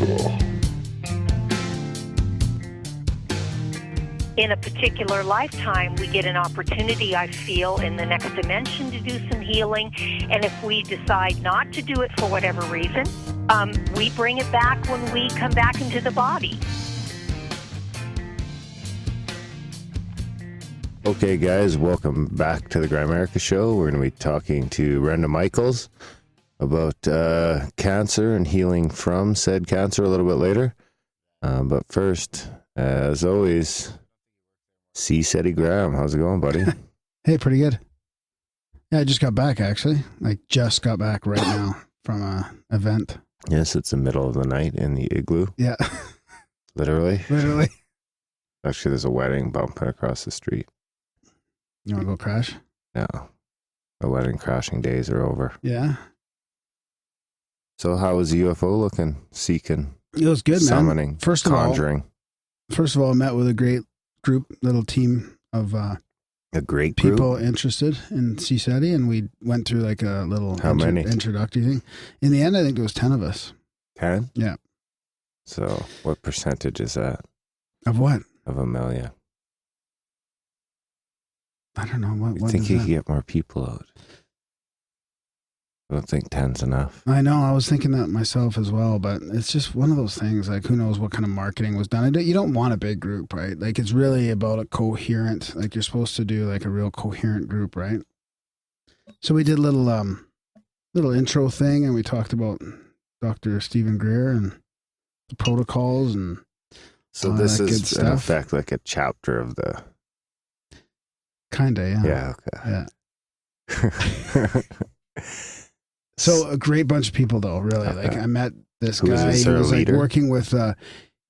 cool. In a particular lifetime, we get an opportunity, I feel, in the next dimension to do some healing. And if we decide not to do it for whatever reason, we bring it back when we come back into the body. Okay, guys, welcome back to the Grimerica show. We're going to be talking to Brenda Michaels about cancer and healing from said cancer a little bit later. But first, as always, C. Seti Graham. How's it going, buddy? Hey, pretty good. Yeah, I just got back, actually. I just got back right now from an event. Yes, it's the middle of the night in the igloo. Yeah. Literally. Literally. Actually, there's a wedding bumping across the street. You want to go crash? No. The wedding crashing days are over. Yeah. So how was the UFO looking? Seeking? It was good, man. Summoning? Conjuring? First of all, I met with a great group, little team of a great group? people interested in CSETI, and we went through like a little introductory thing. In the end, I think there was 10 of us. 10? Yeah. So what percentage is that? Of what? Of a million. I don't know. What I think you could get more people out. I don't think 10's enough. I know. I was thinking that myself as well, but it's just one of those things. Like, who knows what kind of marketing was done? You don't want a big group, right? Like, it's really about a coherent. Like, you're supposed to do like a real coherent group, right? So we did a little intro thing, and we talked about Dr. Stephen Greer and the protocols and. So this is in effect like a chapter of the. Kinda, yeah. Yeah. Okay. Yeah. So a great bunch of people, though. Really, like I met this guy. He was like working with.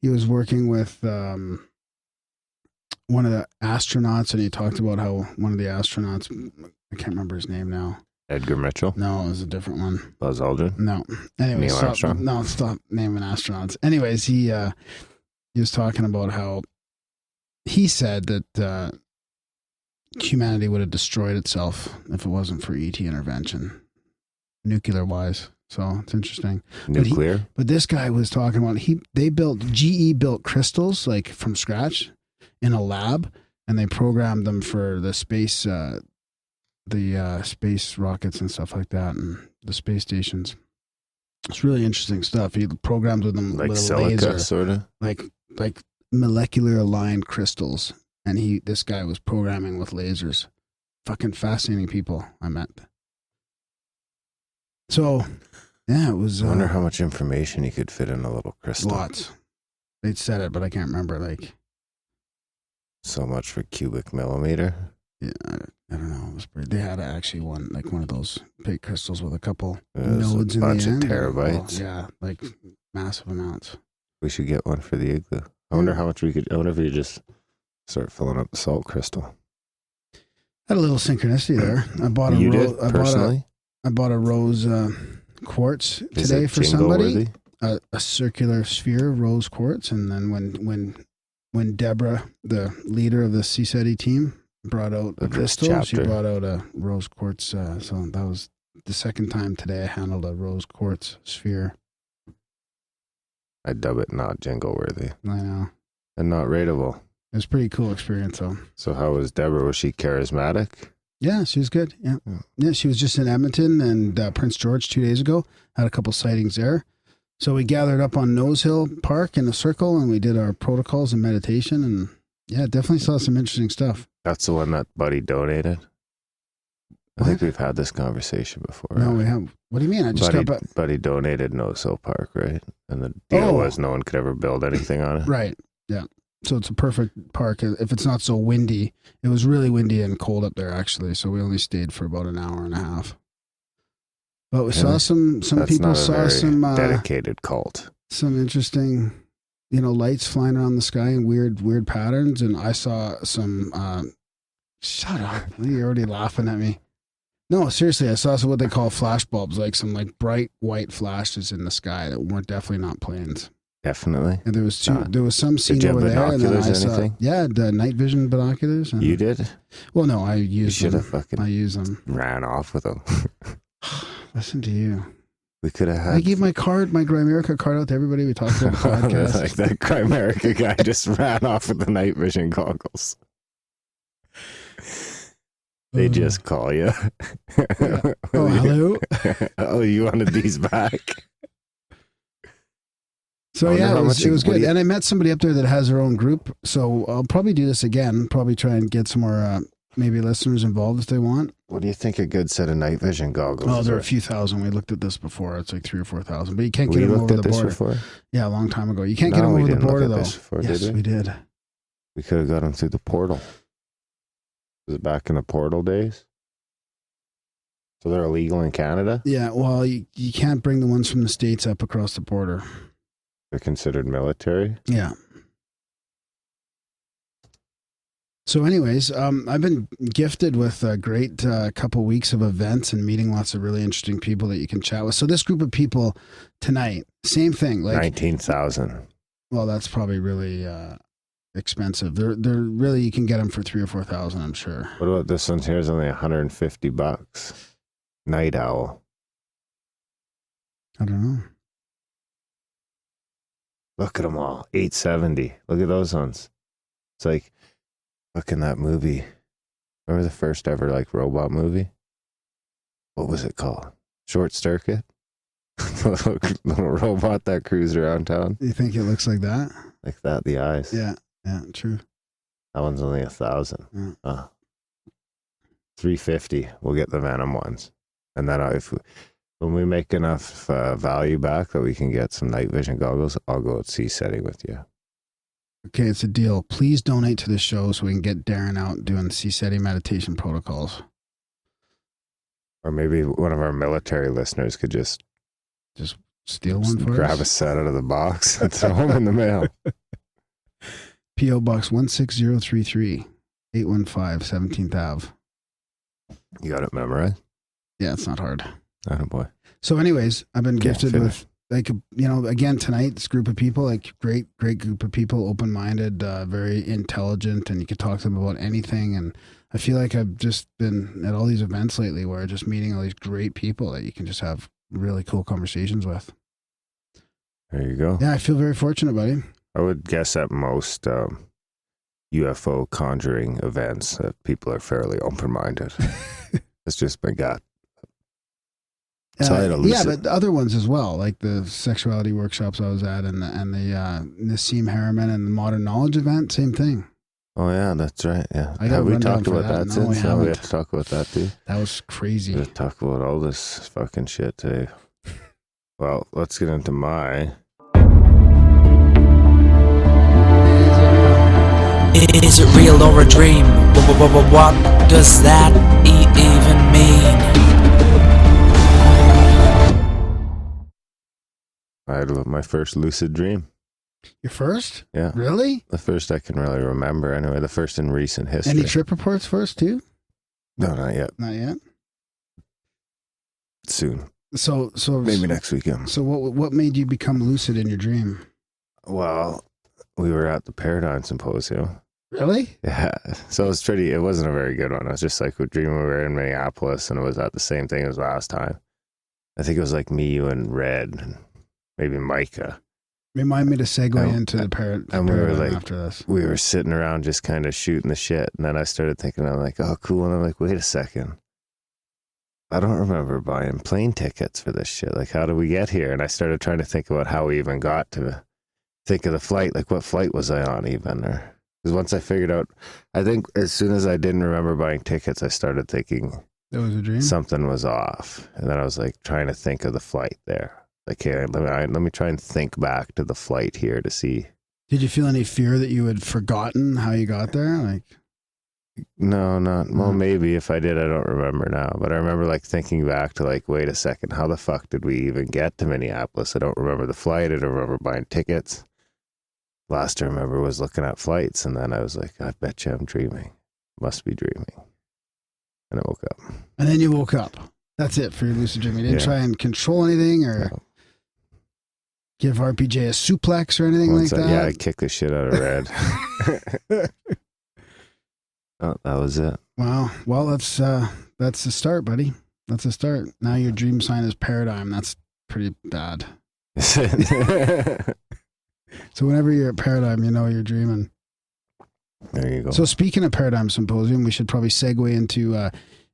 He was working with one of the astronauts, and he talked about how one of the astronauts. I can't remember his name now. Edgar Mitchell. No, it was a different one. Buzz Aldrin. No. Anyway, Neil Armstrong. Stop naming astronauts. Anyways, he was talking about how he said that humanity would have destroyed itself if it wasn't for ET intervention. Nuclear wise, so it's interesting. Nuclear, but this guy was talking about GE built crystals like from scratch in a lab, and they programmed them for the space, space rockets and stuff like that, and the space stations. It's really interesting stuff. He programmed with them like with a silica, laser, sort of like molecular aligned crystals, and this guy was programming with lasers. Fucking fascinating people I met. So, yeah, it was. I wonder how much information you could fit in a little crystal. Lots. They'd said it, but I can't remember. Like, so much for cubic millimeter. Yeah, I don't know. It was pretty. They had actually one of those big crystals with a couple nodes in the end. A bunch of terabytes. Yeah, like massive amounts. We should get one for the igloo. I wonder how much we could. I wonder if we could just start filling up the salt crystal. Had a little synchronicity there. I bought I bought a rose quartz today for somebody. A circular sphere rose quartz, and then when Deborah, the leader of the CSETI team, brought out a crystal, she brought out a rose quartz. So that was the second time today I handled a rose quartz sphere. I dub it not jingle worthy. I know. And not rateable. It was a pretty cool experience, though. So how was Deborah? Was she charismatic? Yeah, she was good. Yeah, she was just in Edmonton and Prince George 2 days ago. Had a couple sightings there. So we gathered up on Nose Hill Park in a circle, and we did our protocols and meditation. And yeah, definitely saw some interesting stuff. That's the one that Buddy donated. I think we've had this conversation before. No, we have. What do you mean? I just got back. Buddy donated Nose Hill Park, right? And the deal was no one could ever build anything on it. Right. Yeah. So it's a perfect park if it's not so windy. It was really windy and cold up there, actually. So we only stayed for about an hour and a half. But we saw some people saw some dedicated cult. Some interesting, lights flying around the sky in weird patterns. And I saw some. Shut up! You're already laughing at me. No, seriously, I saw what they call flash bulbs, like some bright white flashes in the sky that weren't definitely not planes. Definitely. And there was some scene over there, and then I saw, the night vision binoculars. And, you did? Well, no, I used them. You should have fucking I use them. ran off with them. Listen to you. We could have had. I gave my Grimerica card out to everybody. We talked about the podcast. Like that Grimerica guy just ran off with the night vision goggles. They just call you. Yeah. Oh, hello. Oh, you wanted these back? So yeah, it was good. And I met somebody up there that has their own group. So I'll probably do this again. Probably try and get some more maybe listeners involved if they want. What do you think a good set of night vision goggles? Oh, they're a few thousand. We looked at this before. It's like 3,000 or 4,000, but you can't get them over the border. Before? Yeah, a long time ago. You can't get them over the border though. Before, yes, we did. We could have got them through the portal. Was it back in the portal days? So they're illegal in Canada? Yeah, well, you can't bring the ones from the States up across the border. They're considered military? Yeah. So anyways, I've been gifted with a great couple weeks of events and meeting lots of really interesting people that you can chat with. So this group of people tonight, same thing. Like 19,000. Well, that's probably really expensive. They're really, you can get them for 3,000 or 4,000, I'm sure. What about this one here? Is only $150. Night owl. I don't know. Look at them all. $870. Look at those ones. It's like, look in that movie. Remember the first ever like robot movie? What was it called? Short Circuit? little robot that cruised around town. You think it looks like that? Like that, the eyes. Yeah, true. That one's only 1,000. Yeah. $350. We'll get the Venom ones. And then when we make enough value back that we can get some night vision goggles, I'll go at sea setting with you. Okay, it's a deal. Please donate to the show so we can get Darren out doing sea setting meditation protocols. Or maybe one of our military listeners could just steal one for us. Grab a set out of the box and throw them in the mail. P.O. Box 16033, 815 17th Ave. You got it memorized? Yeah, it's not hard. Attaboy. So anyways, I've been gifted with, like, again, tonight, this group of people, like great group of people, open-minded, very intelligent, and you could talk to them about anything. And I feel like I've just been at all these events lately where I'm just meeting all these great people that you can just have really cool conversations with. There you go. Yeah, I feel very fortunate, buddy. I would guess at most UFO conjuring events that people are fairly open-minded. It's just my gut. Yeah, but other ones as well, like the sexuality workshops I was at and the Nassim Haramein and the Modern Knowledge event, same thing. Oh, yeah, that's right. Yeah. Have we talked about that no, since? No, we have to talk about that too. That was crazy. We have to talk about all this fucking shit today. Well, let's get into my... Is it real or a dream? What does that even mean? I had my first lucid dream. Your first? Yeah. Really? The first I can really remember anyway. The first in recent history. Any trip reports first too? No, not yet. Not yet? Soon. So maybe next weekend. So what made you become lucid in your dream? Well, we were at the Paradigm Symposium. Really? Yeah. So it wasn't a very good one. I was just like dreaming we were in Minneapolis and it was at the same thing as last time. I think it was like me, you, and Red, and maybe Micah. Remind me to segue into the Paradigm and we were like, after this. We were sitting around just kind of shooting the shit. And then I started thinking, I'm like, oh, cool. And I'm like, wait a second. I don't remember buying plane tickets for this shit. Like, how did we get here? And I started trying to think about how we even got to think of the flight. Like, what flight was I on even? Because once I figured out, I think as soon as I didn't remember buying tickets, I started thinking that was a dream. Something was off. And then I was like trying to think of the flight there. Like, hey, let me try and think back to the flight here to see. Did you feel any fear that you had forgotten how you got there? Like, no, not well. Maybe if I did, I don't remember now. But I remember like thinking back to like, wait a second, how the fuck did we even get to Minneapolis? I don't remember the flight. I don't remember buying tickets. Last I remember was looking at flights, and then I was like, I bet you I'm dreaming. Must be dreaming. And I woke up. And then you woke up. That's it for your lucid dream. You didn't try and control anything or give RPJ a suplex or anything like that? Yeah, I kicked the shit out of Red. Oh, that was it. Wow. Well, that's the start, buddy. That's the start. Now your dream sign is Paradigm. That's pretty bad. So whenever you're at Paradigm, you know you're dreaming. There you go. So speaking of Paradigm Symposium, we should probably segue into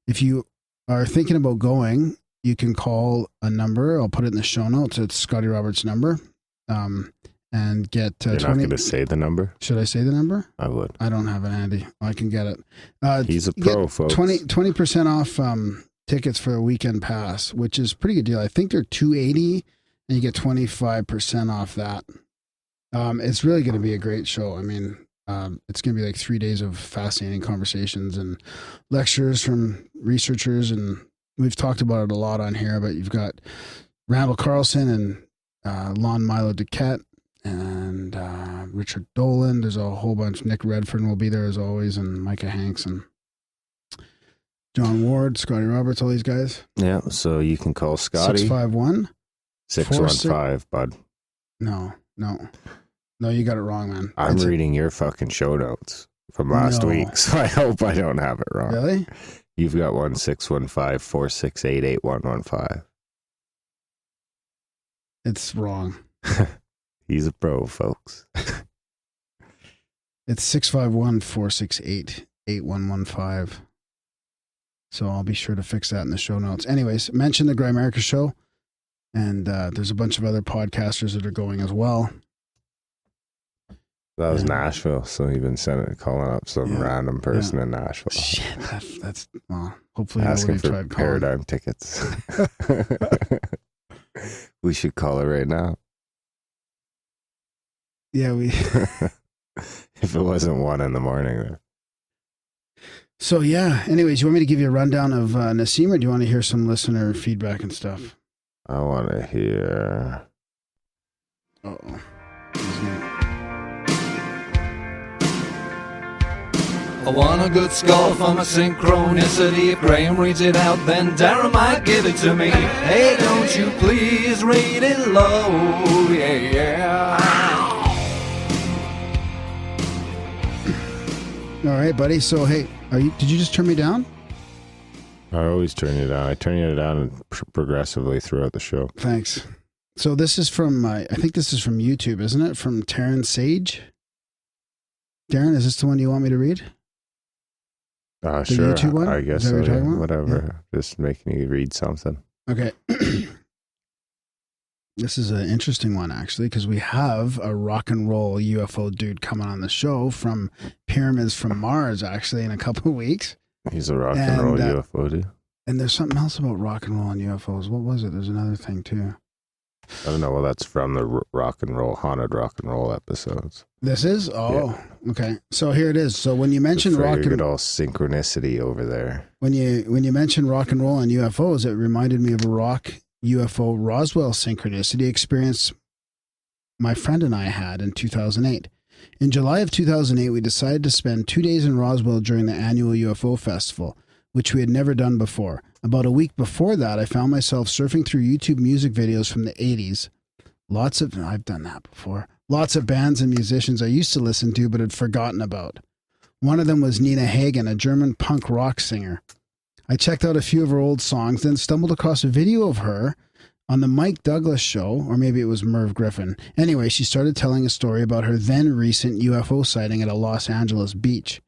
if you are thinking about going, you can call a number. I'll put it in the show notes. It's Scotty Roberts' number. And get You're not going to say the number? Should I say the number? I would. I don't have it handy. I can get it. He's a pro, folks. 20% off tickets for a weekend pass, which is a pretty good deal. I think they're $280, and you get 25% off that. It's really going to be a great show. I mean, it's going to be like 3 days of fascinating conversations and lectures from researchers, and we've talked about it a lot on here, but you've got Randall Carlson and Lon Milo Duquette and Richard Dolan. There's a whole bunch. Nick Redfern will be there as always, and Micah Hanks and John Ward, Scotty Roberts, all these guys. Yeah, so you can call Scotty. 651 615, bud. No, you got it wrong, man. I'm reading your fucking show notes from last week, so I hope I don't have it wrong. Really? You've got 1-615-468-8115. It's wrong. He's a pro, folks. It's 651-468-8115. So I'll be sure to fix that in the show notes. Anyways, mention the Grimerica show, and there's a bunch of other podcasters that are going as well. That was Nashville, so you've been calling up some random person in Nashville. Shit, that's well, hopefully asking nobody for tried calling. Paradigm tickets. We should call her right now. Yeah, we. If it wasn't 1 a.m. then. So yeah. Anyways, you want me to give you a rundown of Nassim, or do you want to hear some listener feedback and stuff? I want to hear. Uh-oh. I want a good score for my synchronicity. If Graham reads it out, then Darren might give it to me. Hey, don't you please read it low, yeah. All right, buddy. So hey, did you just turn me down? I always turn you down. I turn you down progressively throughout the show. Thanks. So this is from I think this is from YouTube, isn't it? From Taryn Sage. Darren, is this the one you want me to read? Sure. YouTube one? I guess so. Yeah. Whatever. Yeah. Just making you read something. Okay. This is an interesting one, actually, because we have a rock and roll UFO dude coming on the show from Pyramids from Mars, actually, in a couple of weeks. He's a rock and roll UFO dude. And there's something else about rock and roll and UFOs. What was it? There's another thing, too. I don't know. Well, that's from the haunted rock and roll episodes. This is? Oh, yeah. Okay. So here it is. So when you mentioned rock and all synchronicity over there. When you mentioned rock and roll and UFOs, it reminded me of a rock UFO Roswell synchronicity experience my friend and I had in 2008. In July of 2008, we decided to spend 2 days in Roswell during the annual UFO festival, which we had never done before. About a week before that, I found myself surfing through YouTube music videos from the 80s. I've done that before. Lots of bands and musicians I used to listen to but had forgotten about. One of them was Nina Hagen, a German punk rock singer. I checked out a few of her old songs, then stumbled across a video of her on the Mike Douglas show, or maybe it was Merv Griffin. Anyway, she started telling a story about her then recent UFO sighting at a Los Angeles beach.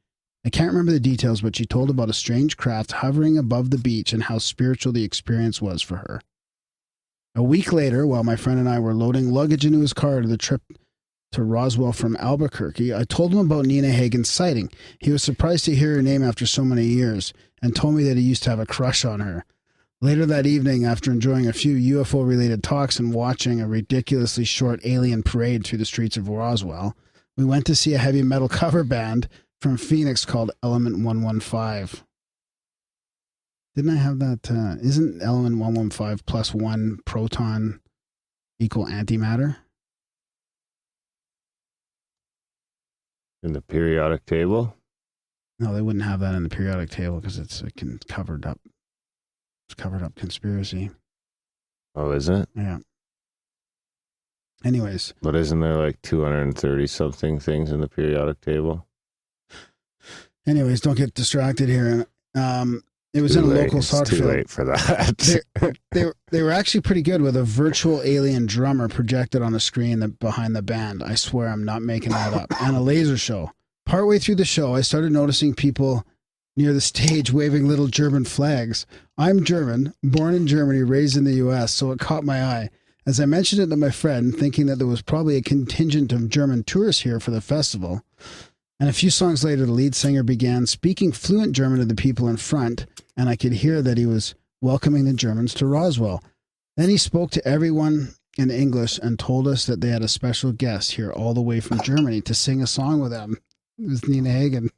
I can't remember the details, but she told about a strange craft hovering above the beach and how spiritual the experience was for her. A week later, while my friend and I were loading luggage into his car to the trip to Roswell from Albuquerque, I told him about Nina Hagen's sighting. He was surprised to hear her name after so many years and told me that he used to have a crush on her. Later that evening, after enjoying a few UFO-related talks and watching a ridiculously short alien parade through the streets of Roswell, we went to see a heavy metal cover band from Phoenix called Element 115. Didn't I have that? Isn't Element 115 plus 1 proton equal antimatter? In the periodic table? No, they wouldn't have that in the periodic table because it's covered up. It's covered up conspiracy. Oh, is it? Yeah. Anyways. But isn't there like 230 something things in the periodic table? Anyways, don't get distracted here. It was in a local soccer field. Too late for that. They were actually pretty good with a virtual alien drummer projected on a screen behind the band. I swear I'm not making that up. And a laser show. Partway through the show, I started noticing people near the stage waving little German flags. I'm German, born in Germany, raised in the U.S., so it caught my eye. As I mentioned it to my friend, thinking that there was probably a contingent of German tourists here for the festival, and a few songs later, the lead singer began speaking fluent German to the people in front, and I could hear that he was welcoming the Germans to Roswell. Then he spoke to everyone in English and told us that they had a special guest here all the way from Germany to sing a song with them. It was Nina Hagen.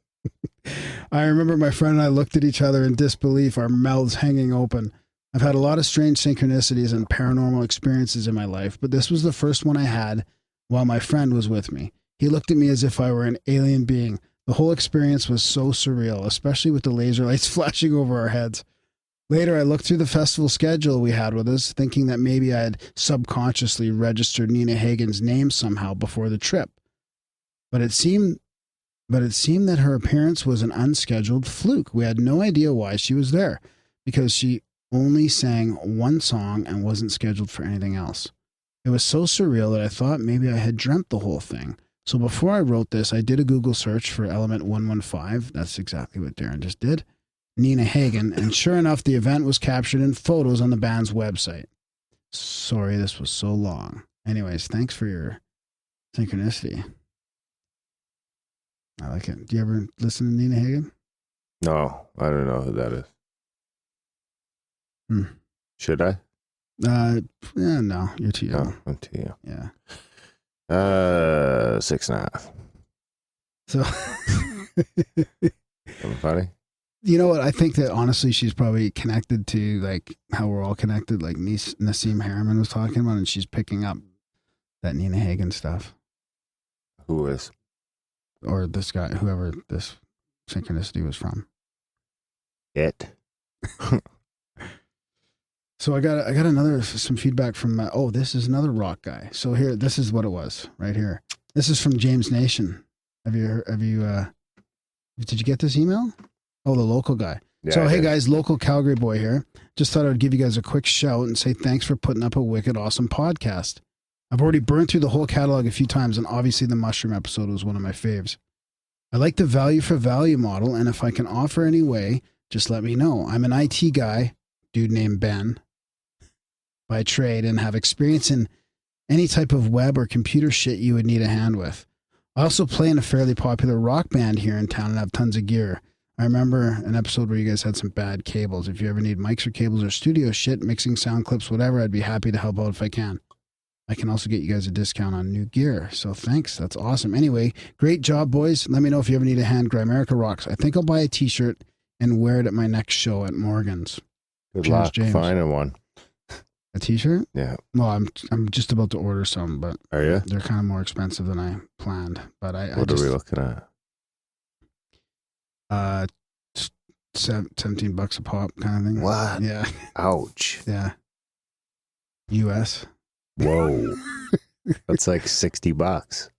I remember my friend and I looked at each other in disbelief, our mouths hanging open. I've had a lot of strange synchronicities and paranormal experiences in my life, but this was the first one I had while my friend was with me. He looked at me as if I were an alien being. The whole experience was so surreal, especially with the laser lights flashing over our heads. Later, I looked through the festival schedule we had with us, thinking that maybe I had subconsciously registered Nina Hagen's name somehow before the trip. But it seemed that her appearance was an unscheduled fluke. We had no idea why she was there, because she only sang one song and wasn't scheduled for anything else. It was so surreal that I thought maybe I had dreamt the whole thing. So before I wrote this, I did a Google search for Element 115. That's exactly what Darren just did. Nina Hagen. And sure enough, the event was captured in photos on the band's website. Sorry, this was so long. Anyways, thanks for your synchronicity. I like it. Do you ever listen to Nina Hagen? No, I don't know who that is. Should I? Yeah, no, you're too young. No, I'm too young. Yeah. 6.5. So, Something funny? You know what? I think that honestly, she's probably connected to like how we're all connected, like Nassim Haramein was talking about, and she's picking up that Nina Hagen stuff. Who is? Or this guy, whoever this synchronicity was from. It. So I got some feedback from this is another rock guy. So here, this is what it was right here. This is from James Nation. Did you get this email? Oh, the local guy. Yeah, so hey guys, local Calgary boy here. Just thought I would give you guys a quick shout and say thanks for putting up a wicked awesome podcast. I've already burned through the whole catalog a few times, and obviously the mushroom episode was one of my faves. I like the value for value model, and if I can offer any way, just let me know. I'm an IT guy, dude named Ben, by trade, and have experience in any type of web or computer shit you would need a hand with. I also play in a fairly popular rock band here in town and have tons of gear. I remember an episode where you guys had some bad cables. If you ever need mics or cables or studio shit, mixing sound clips, whatever, I'd be happy to help out if I can. I can also get you guys a discount on new gear. So thanks. That's awesome. Anyway, great job, boys. Let me know if you ever need a hand. Grimerica rocks. I think I'll buy a t-shirt and wear it at my next show at Morgan's. Good luck finding one. A t-shirt? Yeah. Well, I'm just about to order some, but are you? They're kind of more expensive than I planned. But what are we looking at? $17 a pop kind of thing. What? Yeah. Ouch. Yeah. US. Whoa. That's like $60.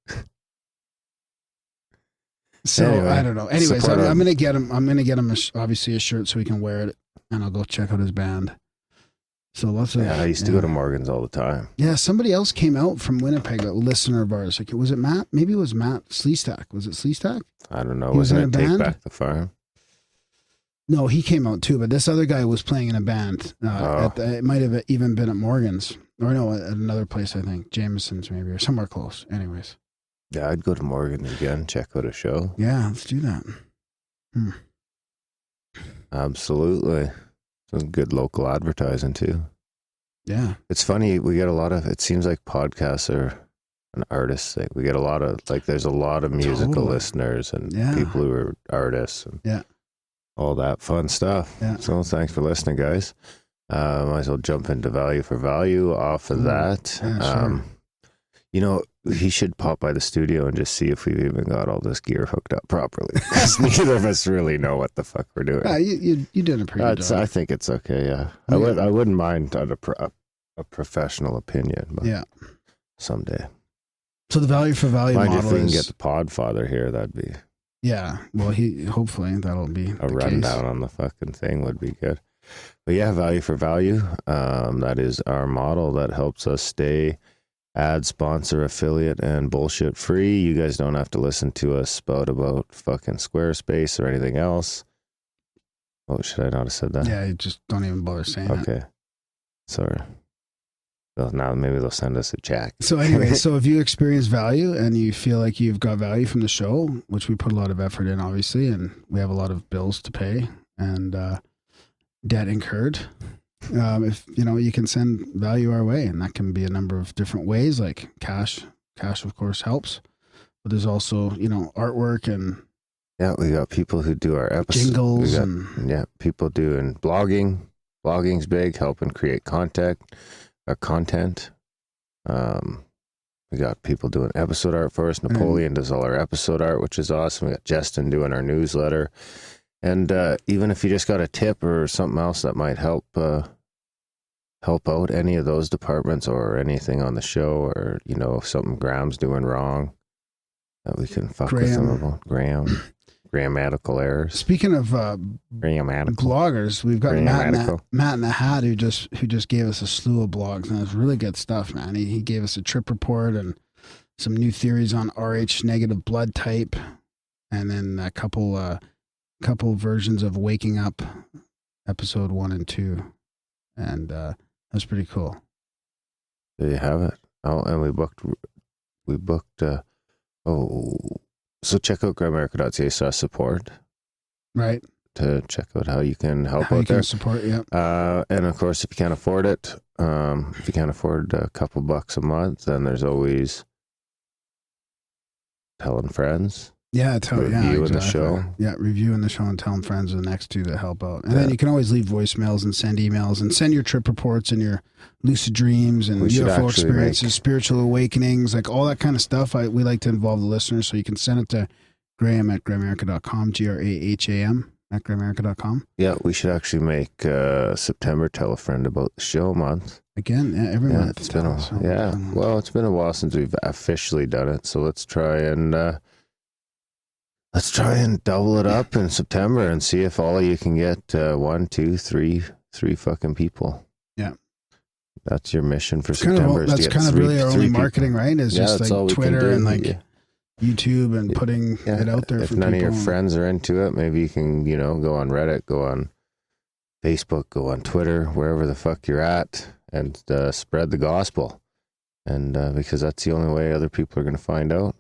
So anyway, I don't know. Anyways, I'm gonna get him. I'm gonna get him obviously a shirt so he can wear it, and I'll go check out his band. So lots of. Yeah, I used to go to Morgan's all the time. Yeah, somebody else came out from Winnipeg, a listener of ours. Like, was it Matt? Maybe it was Matt Sleestack. Was it Sleestack? I don't know. Wasn't it Take Back the Farm? No, he came out too, but this other guy was playing in a band. It might have even been at Morgan's. Or no, at another place, I think. Jameson's maybe, or somewhere close. Anyways. Yeah, I'd go to Morgan's again, check out a show. Yeah, let's do that. Absolutely. Some good local advertising too. Yeah. It's funny, we get a lot of, it seems like podcasts are an artist thing. We get a lot of, like, there's a lot of musical listeners and people who are artists and all that fun stuff. Yeah. So thanks for listening, guys. Might as well jump into value for value off of that. Yeah, sure. You know, he should pop by the studio and just see if we've even got all this gear hooked up properly. Because neither of us really know what the fuck we're doing. You did a pretty good job. I think it's okay, yeah. I wouldn't mind a professional opinion, but someday. So the value for value model if we can get the Podfather here, that'd be Yeah. Well, hopefully that'll be a rundown on the fucking thing would be good. But yeah, value for value. That is our model that helps us stay ad, sponsor, affiliate, and bullshit free. You guys don't have to listen to us spout about fucking Squarespace or anything else. Oh, should I not have said that? Yeah, you just don't even bother saying it. Okay. Sorry. Well, now maybe they'll send us a check. So anyway, so if you experience value and you feel like you've got value from the show, which we put a lot of effort in, obviously, and we have a lot of bills to pay and debt incurred, if you can send value our way, and that can be a number of different ways, like cash. Cash, of course, helps, but there's also artwork and we got people who do our episodes, jingles, people doing blogging. Blogging's big, helping create content. We got people doing episode art for us. Napoleon does all our episode art, which is awesome. We got Justin doing our newsletter. And even if you just got a tip or something else that might help out any of those departments or anything on the show, or something Graham's doing wrong that we can fuck with them about. Grammatical errors. Speaking of bloggers, we've got Matt in the Hat who just gave us a slew of blogs, and it's really good stuff, man. He gave us a trip report and some new theories on Rh negative blood type, and then a couple versions of Waking Up, episode 1 and 2, and that's pretty cool. There you have it. Oh, and we booked. So check out grimerica.ca/support. Right. To check out how you can help out there. Support, yeah. And of course, if you can't afford it, if you can't afford a couple bucks a month, then there's always telling friends. Yeah, reviewing the show. Yeah, reviewing the show and telling friends are the next two that help out. And then you can always leave voicemails and send emails and send your trip reports and your lucid dreams and UFO experiences, spiritual awakenings, like all that kind of stuff. We like to involve the listeners, so you can send it to Graham at Grimerica.com, Graham at Grimerica.com. Yeah, we should actually make September Tell a Friend About the Show month. Again, every month. It's been it's been a while since we've officially done it, so let's try and double it up in September and see if all of you can get 1, 2, 3 fucking people. Yeah. That's your mission for September. That's kind of really our only marketing, right? Is just like Twitter and like YouTube and putting it out there for people. If none of your friends are into it, maybe you can, go on Reddit, go on Facebook, go on Twitter, wherever the fuck you're at, and spread the gospel. And because that's the only way other people are going to find out.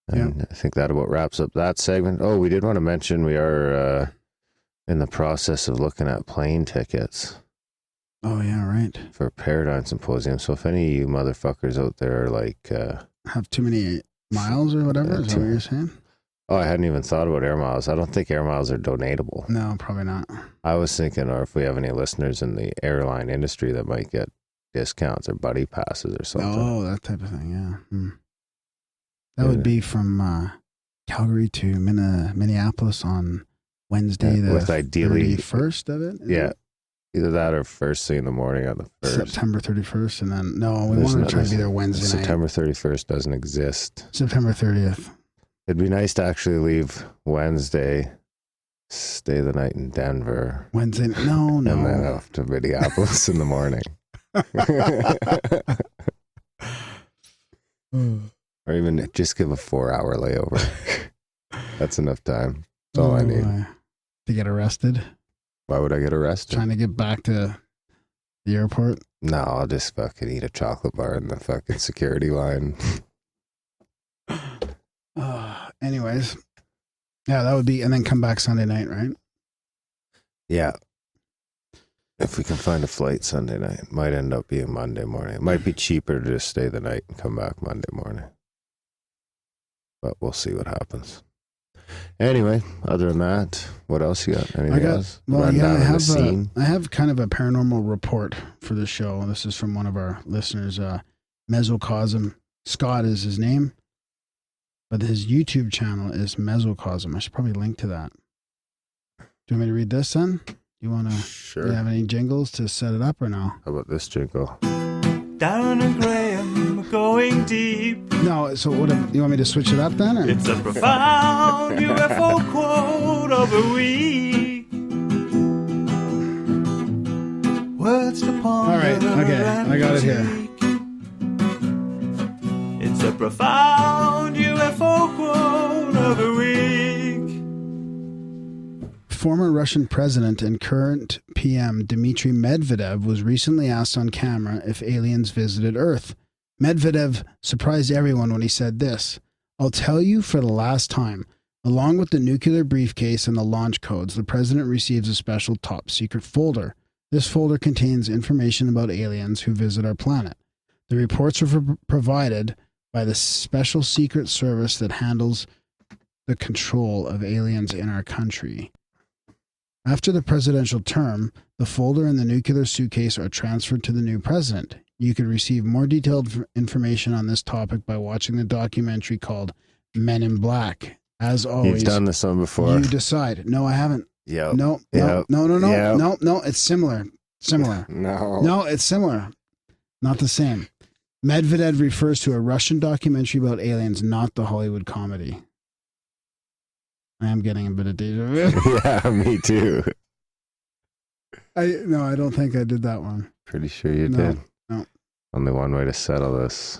And I think that about wraps up that segment. Oh, we did want to mention we are in the process of looking at plane tickets. Oh, yeah, right. For Paradigm Symposium. So if any of you motherfuckers out there are like... have too many miles or whatever, is that what you're saying? Oh, I hadn't even thought about air miles. I don't think air miles are donatable. No, probably not. I was thinking, or if we have any listeners in the airline industry that might get discounts or buddy passes or something. Oh, that type of thing, yeah. That would be from Calgary to Minneapolis on Wednesday, the with ideally 31st of it. Yeah, either that or first thing in the morning on the 1st. September 31st, and then we want to try to be there Wednesday night. September 31st doesn't exist. September 30th. It'd be nice to actually leave Wednesday, stay the night in Denver. Wednesday, no, and then off to Minneapolis in the morning. Or even just give a 4-hour layover. That's enough time. That's all I need. To get arrested? Why would I get arrested? Trying to get back to the airport? No, I'll just fucking eat a chocolate bar in the fucking security line. Anyways. Yeah, that would be, and then come back Sunday night, right? Yeah. If we can find a flight Sunday night, it might end up being Monday morning. It might be cheaper to just stay the night and come back Monday morning. But we'll see what happens. Anyway, other than that, what else you got? Anything else? Well, yeah, I have kind of a paranormal report for the show. This is from one of our listeners, Mesocosm. Scott is his name, but his YouTube channel is Mesocosm. I should probably link to that. Do you want me to read this then? You want to? Sure. Do you have any jingles to set it up or no? How about this jingle? Darren and Graham going deep. No, so what? You want me to switch it up then? Or? It's a profound UFO quote of the week. Words to ponder. All right, okay, I got it here. It's a profound UFO quote of the week. Former Russian president and current PM Dmitry Medvedev was recently asked on camera if aliens visited Earth. Medvedev surprised everyone when he said this: "I'll tell you for the last time, along with the nuclear briefcase and the launch codes, the president receives a special top secret folder. This folder contains information about aliens who visit our planet. The reports were provided by the special secret service that handles the control of aliens in our country." After the presidential term, the folder and the nuclear suitcase are transferred to the new president. You could receive more detailed information on this topic by watching the documentary called Men in Black. As always, you've done this one before. You decide. No, I haven't. Yeah. No. It's similar. No, it's similar. Not the same. Medvedev refers to a Russian documentary about aliens, not the Hollywood comedy. I am getting a bit of deja vu. Yeah, me too. I don't think I did that one. Pretty sure you did. No. Only one way to settle this.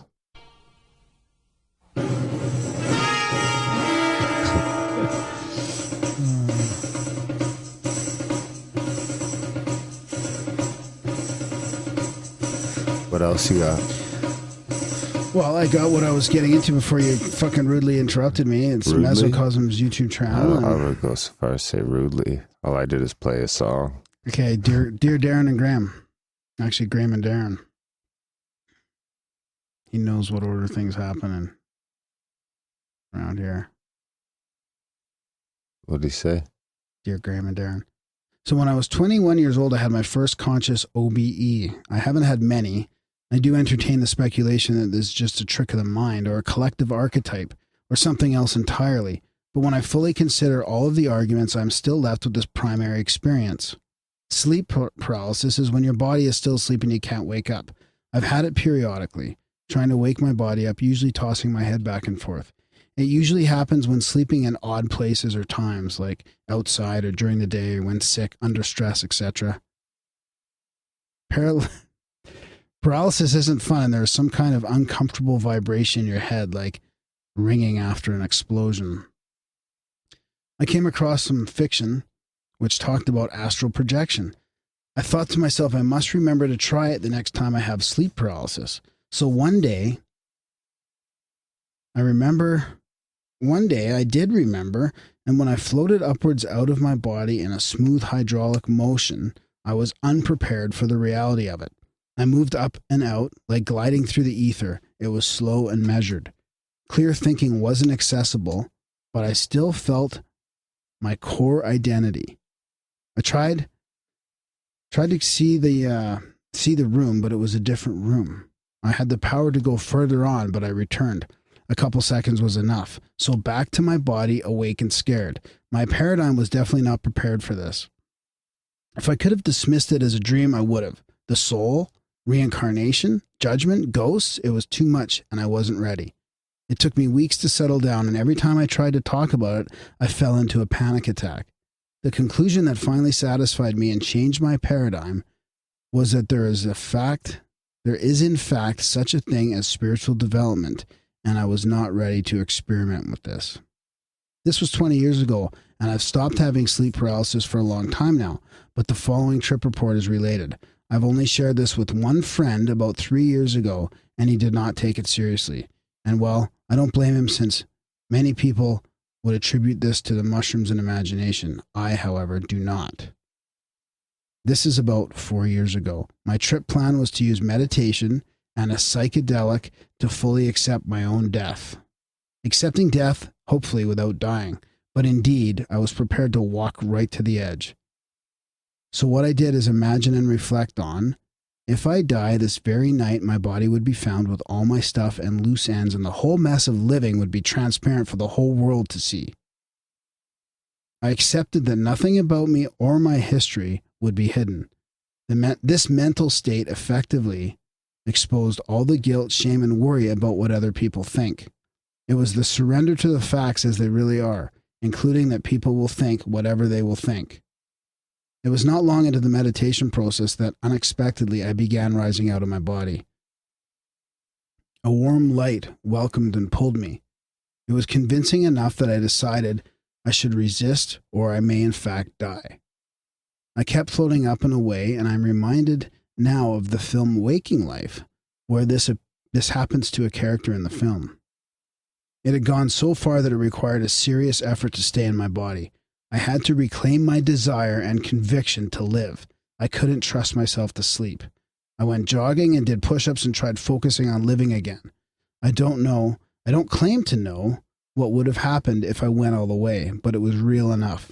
What else you got? Well, I got what I was getting into before you fucking rudely interrupted me. It's Mesocosm's YouTube channel. I would go so far as to say rudely. All I did is play a song. Okay, dear Darren and Graham. Actually, Graham and Darren. He knows what order things happen around here. What did he say? Dear Graham and Darren. So when I was 21 years old, I had my first conscious OBE. I haven't had many. I do entertain the speculation that this is just a trick of the mind or a collective archetype or something else entirely. But when I fully consider all of the arguments, I'm still left with this primary experience. Sleep paralysis is when your body is still asleep and you can't wake up. I've had it periodically, trying to wake my body up, usually tossing my head back and forth. It usually happens when sleeping in odd places or times, like outside or during the day, or when sick, under stress, etc. Paralysis isn't fun, and there's some kind of uncomfortable vibration in your head, like ringing after an explosion. I came across some fiction which talked about astral projection. I thought to myself, I must remember to try it the next time I have sleep paralysis. So one day I did remember, and when I floated upwards out of my body in a smooth hydraulic motion, I was unprepared for the reality of it. I moved up and out, like gliding through the ether. It was slow and measured. Clear thinking wasn't accessible, but I still felt my core identity. I tried to see the room, but it was a different room. I had the power to go further on, but I returned. A couple seconds was enough. So back to my body, awake and scared. My paradigm was definitely not prepared for this. If I could have dismissed it as a dream, I would have. The soul, reincarnation, judgment, ghosts, it was too much and I wasn't ready. It took me weeks to settle down, and every time I tried to talk about it, I fell into a panic attack. The conclusion that finally satisfied me and changed my paradigm was that there is in fact such a thing as spiritual development, and I was not ready to experiment with this. This was 20 years ago, and I've stopped having sleep paralysis for a long time now, but the following trip report is related. I've only shared this with one friend about 3 years ago, and he did not take it seriously. And well, I don't blame him, since many people would attribute this to the mushrooms and imagination. I, however, do not. This is about 4 years ago. My trip plan was to use meditation and a psychedelic to fully accept my own death. Accepting death, hopefully without dying. But indeed, I was prepared to walk right to the edge. So what I did is imagine and reflect on, if I die this very night, my body would be found with all my stuff and loose ends, and the whole mess of living would be transparent for the whole world to see. I accepted that nothing about me or my history would be hidden. This mental state effectively exposed all the guilt, shame, and worry about what other people think. It was the surrender to the facts as they really are, including that people will think whatever they will think. It was not long into the meditation process that unexpectedly I began rising out of my body. A warm light welcomed and pulled me. It was convincing enough that I decided I should resist or I may in fact die. I kept floating up and away, and I'm reminded now of the film Waking Life, where this happens to a character in the film. It had gone so far that it required a serious effort to stay in my body. I had to reclaim my desire and conviction to live. I couldn't trust myself to sleep. I went jogging and did push-ups and tried focusing on living again. I don't claim to know what would have happened if I went all the way, but it was real enough.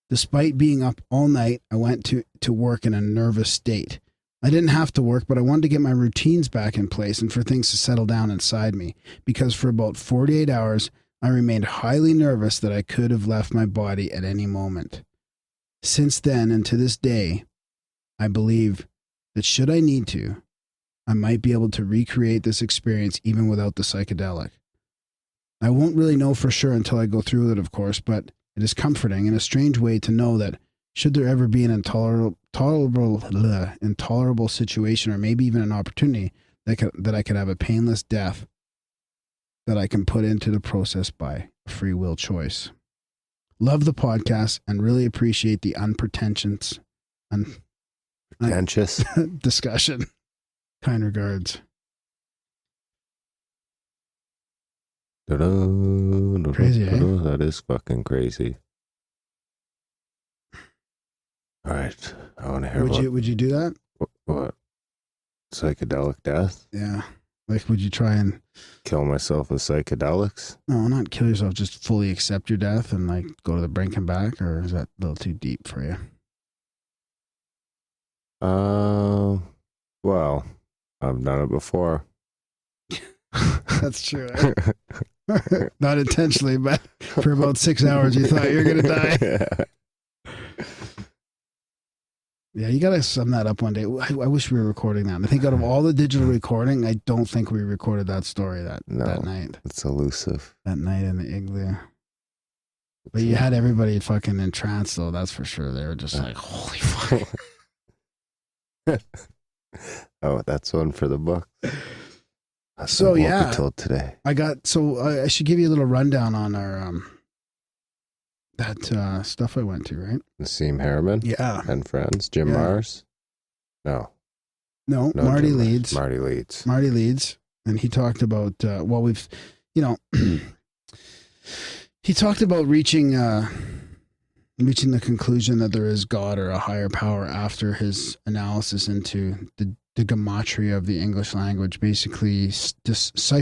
Despite being up all night, I went to work in a nervous state. I didn't have to work, but I wanted to get my routines back in place and for things to settle down inside me, because for about 48 hours, I remained highly nervous that I could have left my body at any moment. Since then and to this day, I believe that should I need to, I might be able to recreate this experience even without the psychedelic. I won't really know for sure until I go through it, of course, but it is comforting in a strange way to know that should there ever be an intolerable situation, or maybe even an opportunity that I could have a painless death that I can put into the process by free will choice. Love the podcast and really appreciate the unpretentious discussion. Kind regards. Crazy, eh? That is fucking crazy. All right, I want to hear. Would you do that? What? Psychedelic death? Yeah. Like, would you try and kill myself with psychedelics? No, not kill yourself. Just fully accept your death and like go to the brink and back, or is that a little too deep for you? Well, I've done it before. That's true. Eh? Not intentionally, but for about 6 hours, you thought you were gonna die. Yeah, you gotta sum that up one day. I wish we were recording that. I think out of all the digital recording, I don't think we recorded that story that night. It's elusive. That night in the igloo. But you had everybody fucking entranced, though. That's for sure. They were just like, "Holy fuck!" Oh, that's one for the book. So yeah, told today. I should give you a little rundown on our that stuff I went to, right? Nassim Haramein? Yeah. And friends. Jim Mars? No, Marty Leeds. Marty Leeds. Marty Leeds. And he talked about, he talked about reaching the conclusion that there is God or a higher power after his analysis into the gematria of the English language, basically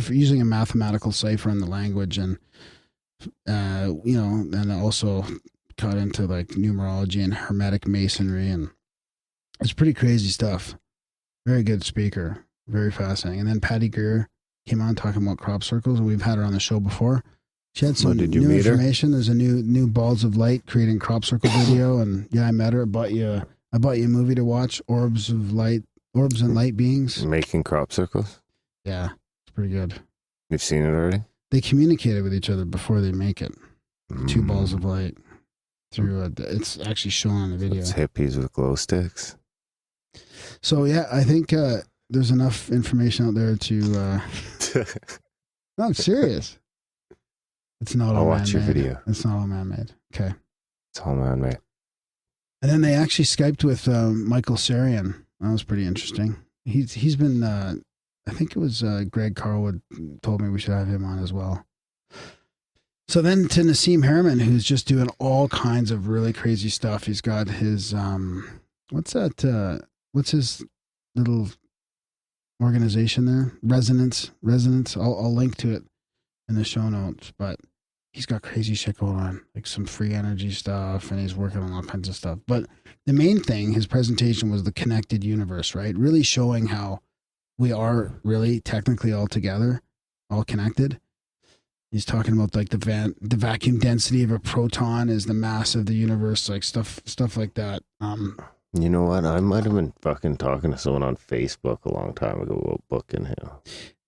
using a mathematical cipher in the language, and and also got into like numerology and hermetic masonry, and it's pretty crazy stuff. Very good speaker, very fascinating. And then Patty Greer came on talking about crop circles, and we've had her on the show before. She had some new information. There's a new Balls of Light creating crop circle video, and yeah, I met her. I bought you a movie to watch, Orbs and Light Beings. Making crop circles? Yeah, it's pretty good. You've seen it already? They communicated with each other before they make it. 2 balls of light through it's actually shown on the video. It's hippies with glow sticks. So yeah, I think there's enough information out there to. No, I'm serious. It's not all man-made. I'll watch your video. It's not all man-made. Okay. It's all man-made. And then they actually Skyped with Michael Sarian. That was pretty interesting. He's been. I think it was Greg Carlwood told me we should have him on as well. So then to Nassim Haramein, who's just doing all kinds of really crazy stuff. He's got his what's his little organization there? Resonance. I'll link to it in the show notes, but he's got crazy shit going on, like some free energy stuff, and he's working on all kinds of stuff. But the main thing, his presentation was the connected universe, right? Really showing how we are really technically all together, all connected. He's talking about like the vacuum density of a proton is the mass of the universe, like stuff like that. You know what? I might have been fucking talking to someone on Facebook a long time ago about booking him.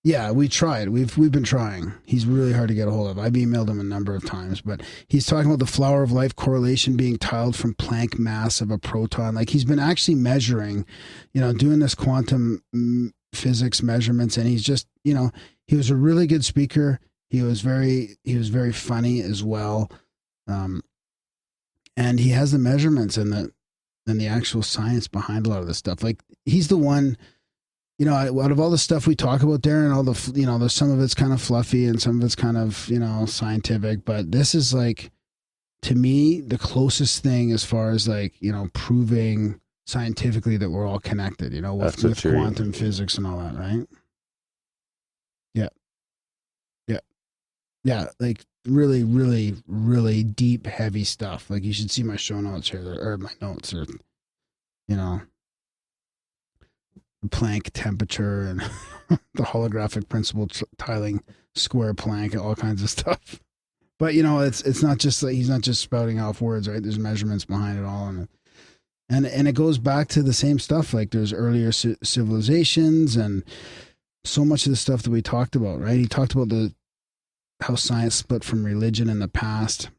Yeah, we tried. We've been trying. He's really hard to get a hold of. I've emailed him a number of times, but he's talking about the flower of life correlation being tiled from Planck mass of a proton. Like he's been actually measuring, doing this quantum physics measurements, and he's just, he was a really good speaker. He was very funny as well, and he has the measurements and the actual science behind a lot of this stuff. Like he's the one. Out of all the stuff we talk about there and all the, there's some of it's kind of fluffy and some of it's kind of, scientific, but this is like, to me, the closest thing as far as like, proving scientifically that we're all connected, with quantum physics and all that, right? Yeah. Yeah. Yeah. Like really, really, really deep, heavy stuff. Like you should see my show notes here, or my notes, or, Planck temperature and the holographic principle tiling square Planck, all kinds of stuff. But it's not just like he's not just spouting off words, right? There's measurements behind it all, and it goes back to the same stuff. Like there's earlier civilizations and so much of the stuff that we talked about, right? He talked about how science split from religion in the past,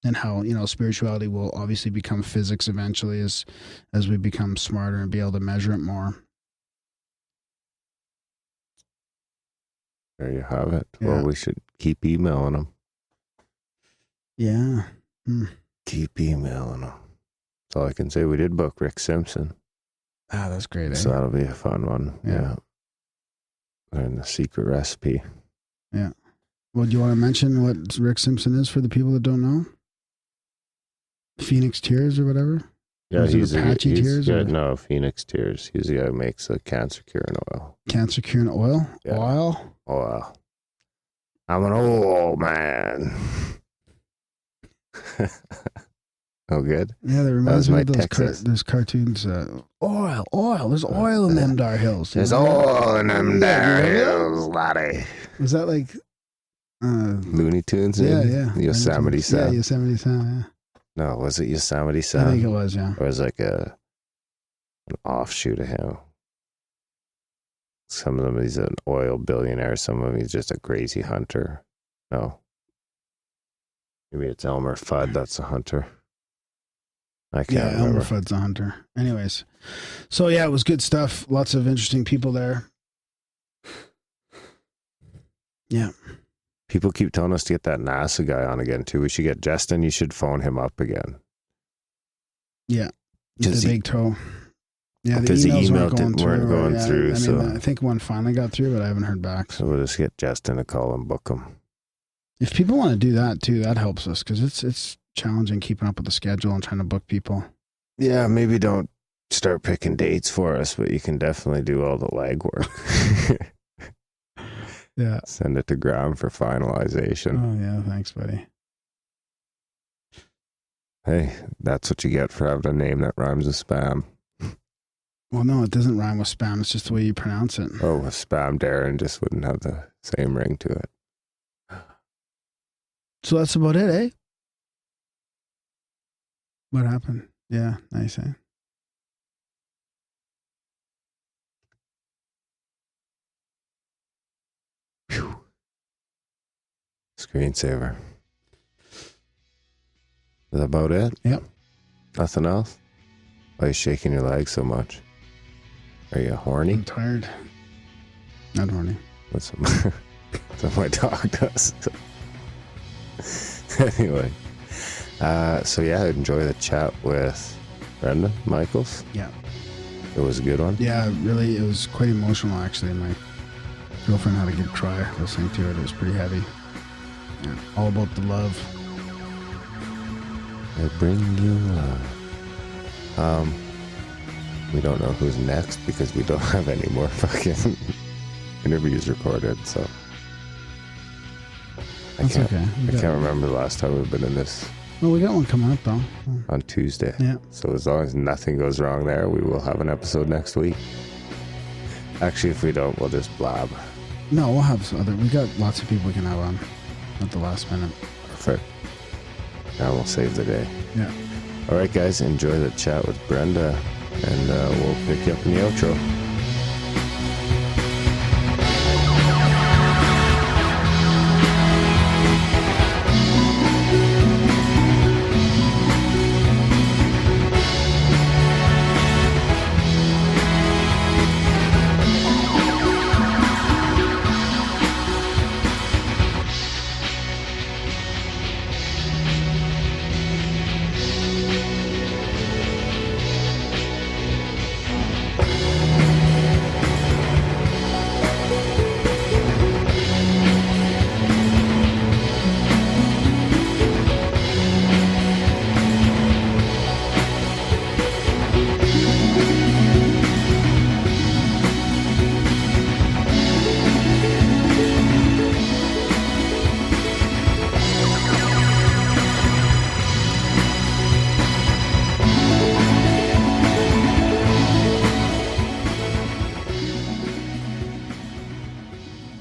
and how spirituality will obviously become physics eventually as we become smarter and be able to measure it more. There you have it. Yeah. Well, we should keep emailing him. Yeah. Keep emailing him. That's all I can say. We did book Rick Simpson. Ah, that's great. So that'll be a fun one. Yeah. And the secret recipe. Yeah. Well, do you want to mention what Rick Simpson is for the people that don't know? Phoenix Tears or whatever? Yeah, he's Apache Tears? No, Phoenix Tears. He's the guy who makes a cancer curing oil. Cancer curing oil? Yeah. Oil? Oil. I'm an old man. Oh, good. Yeah, that reminds me of those cartoons. Oil. There's oil in them dar hills. There's oil in them dar hills, laddie. Was that like Looney Tunes? Yeah. Yosemite Sam. Yeah, Yosemite Sam, yeah. No, was it Yosemite Sam? I think it was, yeah. Or was it like an offshoot of him? Some of them, he's an oil billionaire. Some of them, he's just a crazy hunter. No. Maybe it's Elmer Fudd that's a hunter. I can't remember. Elmer Fudd's a hunter. Anyways. So, yeah, it was good stuff. Lots of interesting people there. Yeah. People keep telling us to get that NASA guy on again, too. We should get Justin. You should phone him up again. Yeah. The big toe. Yeah, because the emails weren't going through. I mean, I think one finally got through, but I haven't heard back. So we'll just get Justin to call and book him. If people want to do that too, that helps us because it's challenging keeping up with the schedule and trying to book people. Yeah, maybe don't start picking dates for us, but you can definitely do all the legwork. Yeah. Send it to Graham for finalization. Oh, yeah. Thanks, buddy. Hey, that's what you get for having a name that rhymes with spam. Well, no, it doesn't rhyme with spam. It's just the way you pronounce it. Oh, with spam Darren just wouldn't have the same ring to it. So that's about it, eh? What happened? Yeah, nice, eh? Whew. Screensaver. Is that about it? Yep. Nothing else? Why are you shaking your leg so much? Are you horny? I'm tired. Not horny. That's what my dog does. Anyway. So yeah, enjoy the chat with Brenda Michaels. Yeah. It was a good one. Yeah, really, it was quite emotional, actually. My girlfriend had a good cry listening to it. It was pretty heavy. Yeah. All about the love. I bring you love. We don't know who's next because we don't have any more fucking interviews recorded, so I can't remember the last time we've been in this. Well, we got one coming up though. On Tuesday. Yeah. So as long as nothing goes wrong there, we will have an episode next week. Actually, if we don't, we'll just blab. No, we'll have we got lots of people we can have on at the last minute. Perfect. Now we'll save the day. Yeah. All right, guys, enjoy the chat with Brenda. and we'll pick you up in the outro.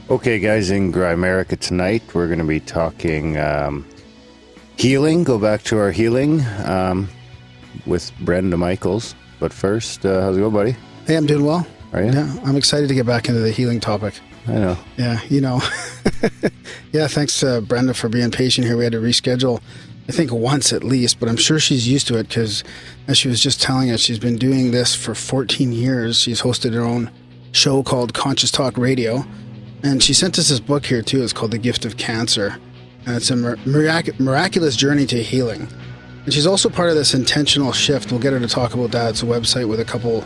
Okay, guys, in Grimerica tonight, we're going to be talking healing. Go back to our healing with Brenda Michaels. But first, how's it going, buddy? Hey, I'm doing well. Are you? Yeah, I'm excited to get back into the healing topic. I know. Yeah, you know. Yeah, thanks, Brenda, for being patient here. We had to reschedule, I think, once at least, but I'm sure she's used to it because, as she was just telling us, she's been doing this for 14 years. She's hosted her own show called Conscious Talk Radio. And she sent us this book here, too. It's called The Gift of Cancer. And it's a miraculous journey to healing. And she's also part of this intentional shift. We'll get her to talk about that. It's a website with a couple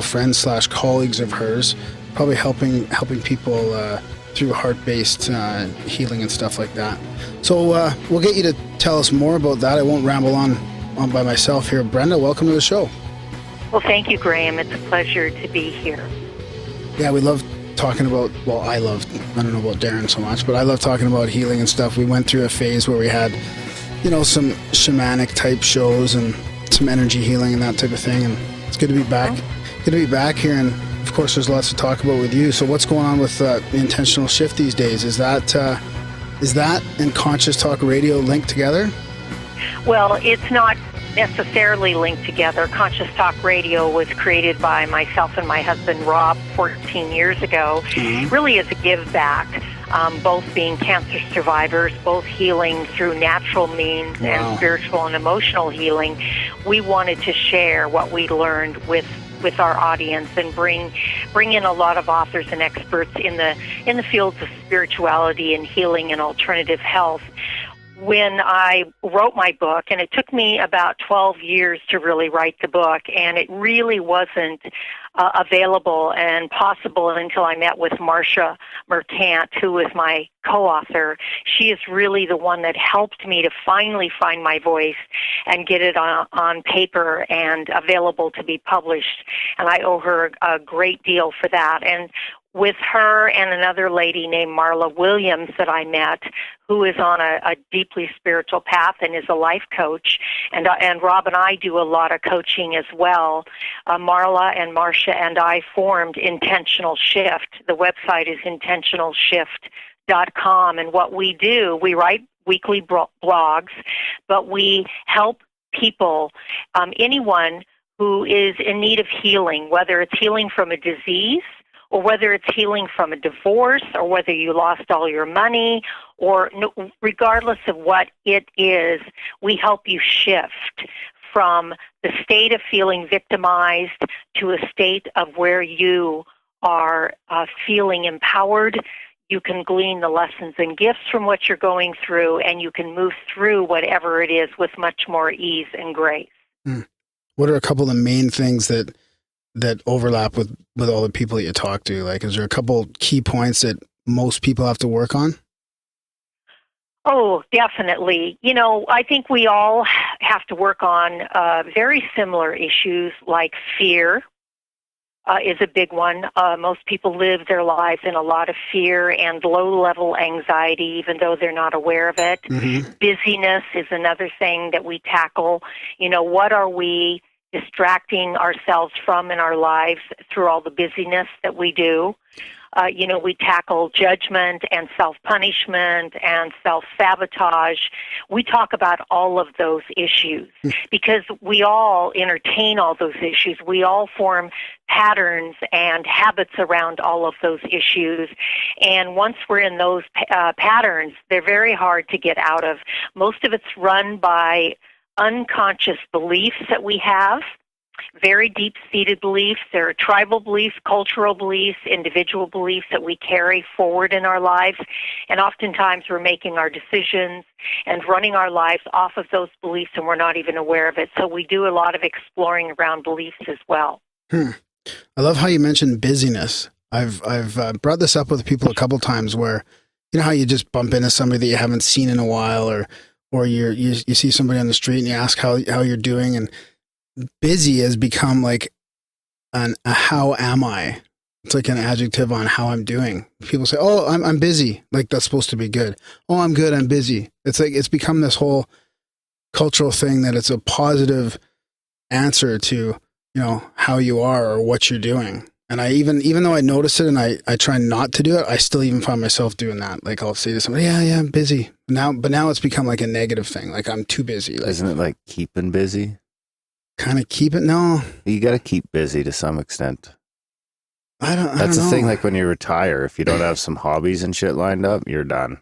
friends / colleagues of hers, probably helping people through heart-based healing and stuff like that. So we'll get you to tell us more about that. I won't ramble on by myself here. Brenda, welcome to the show. Well, thank you, Graham. It's a pleasure to be here. Yeah, we love talking about, well, I don't know about Darren so much, but I love talking about healing and stuff. We went through a phase where we had, some shamanic type shows and some energy healing and that type of thing. And it's good to be back. Good to be back here. And of course, there's lots to talk about with you. So what's going on with the intentional shift these days? Is that and Conscious Talk Radio linked together? Well, it's not necessarily linked together. Conscious Talk Radio was created by myself and my husband Rob 14 years ago, really as a give back, both being cancer survivors, both healing through natural means and spiritual and emotional healing. We wanted to share what we learned with our audience and bring in a lot of authors and experts in the fields of spirituality and healing and alternative health. When I wrote my book, and it took me about 12 years to really write the book, and it really wasn't available and possible until I met with Marsha Mercant, who is my co-author. She is really the one that helped me to finally find my voice and get it on paper and available to be published, and I owe her a great deal for that. And with her and another lady named Marla Williams that I met, who is on a deeply spiritual path and is a life coach, and Rob and I do a lot of coaching as well. Marla and Marsha and I formed Intentional Shift. The website is intentionalshift.com, and what we do, we write weekly blogs, but we help people, anyone who is in need of healing, whether it's healing from a disease, or whether it's healing from a divorce, or whether you lost all your money, or regardless of what it is, we help you shift from the state of feeling victimized to a state of where you are feeling empowered. You can glean the lessons and gifts from what you're going through, and you can move through whatever it is with much more ease and grace. What are a couple of the main things that overlap with all the people that you talk to? Like, is there a couple key points that most people have to work on? Oh, definitely. I think we all have to work on very similar issues, like fear is a big one. Most people live their lives in a lot of fear and low-level anxiety, even though they're not aware of it. Busyness is another thing that we tackle. What are we distracting ourselves from in our lives through all the busyness that we do? We tackle judgment and self-punishment and self-sabotage. We talk about all of those issues because we all entertain all those issues. We all form patterns and habits around all of those issues. And once we're in those patterns, they're very hard to get out of. Most of it's run by unconscious beliefs that we have, very deep-seated beliefs. There are tribal beliefs, cultural beliefs, individual beliefs that we carry forward in our lives. And oftentimes we're making our decisions and running our lives off of those beliefs, and we're not even aware of it. So we do a lot of exploring around beliefs as well. I love how you mentioned busyness. I've brought this up with people a couple times where, you know how you just bump into somebody that you haven't seen in a while, or you see somebody on the street and you ask how you're doing, and busy has become like a how am I? It's like an adjective on how I'm doing. People say, "Oh, I'm busy," like that's supposed to be good. "Oh, I'm good. I'm busy." It's like it's become this whole cultural thing that it's a positive answer to how you are or what you're doing. And I even though I notice it and I try not to do it, I still even find myself doing that. Like I'll say to somebody, "Yeah, I'm busy." But now it's become like a negative thing. Like I'm too busy. Like, isn't it like keeping busy? Kind of keep it. No, you got to keep busy to some extent. I don't That's the know. thing. Like when you retire, if you don't have some hobbies and shit lined up, you're done.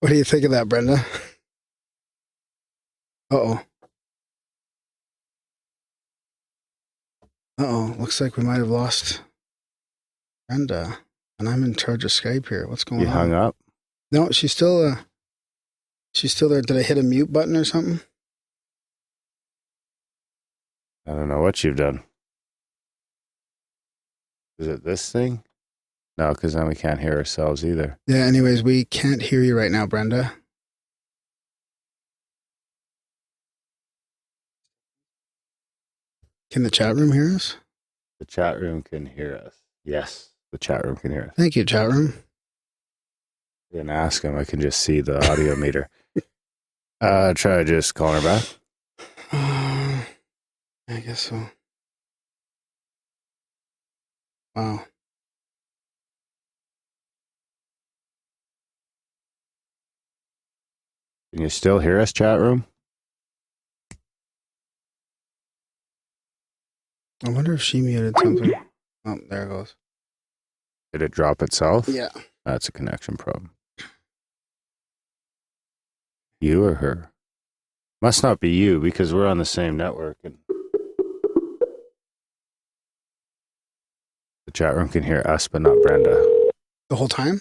What do you think of that, Brenda? Looks like we might have lost Brenda, and I'm in charge of Skype here. What's going on? You hung up? No, she's still there. Did I hit a mute button or something? I don't know what you've done. Is it this thing? No, because then we can't hear ourselves either. Yeah, anyways, we can't hear you right now, Brenda. Can the chat room hear us? The chat room can hear us. Yes, the chat room can hear us. Thank you, chat room. I didn't ask him. I can just see the audio meter. Try just calling her back. I guess so. Wow. Can you still hear us, chat room? I wonder if she muted something. Oh, there it goes. Did it drop itself? Yeah. That's a connection problem. You or her? Must not be you because we're on the same network. And the chat room can hear us, but not Brenda. The whole time?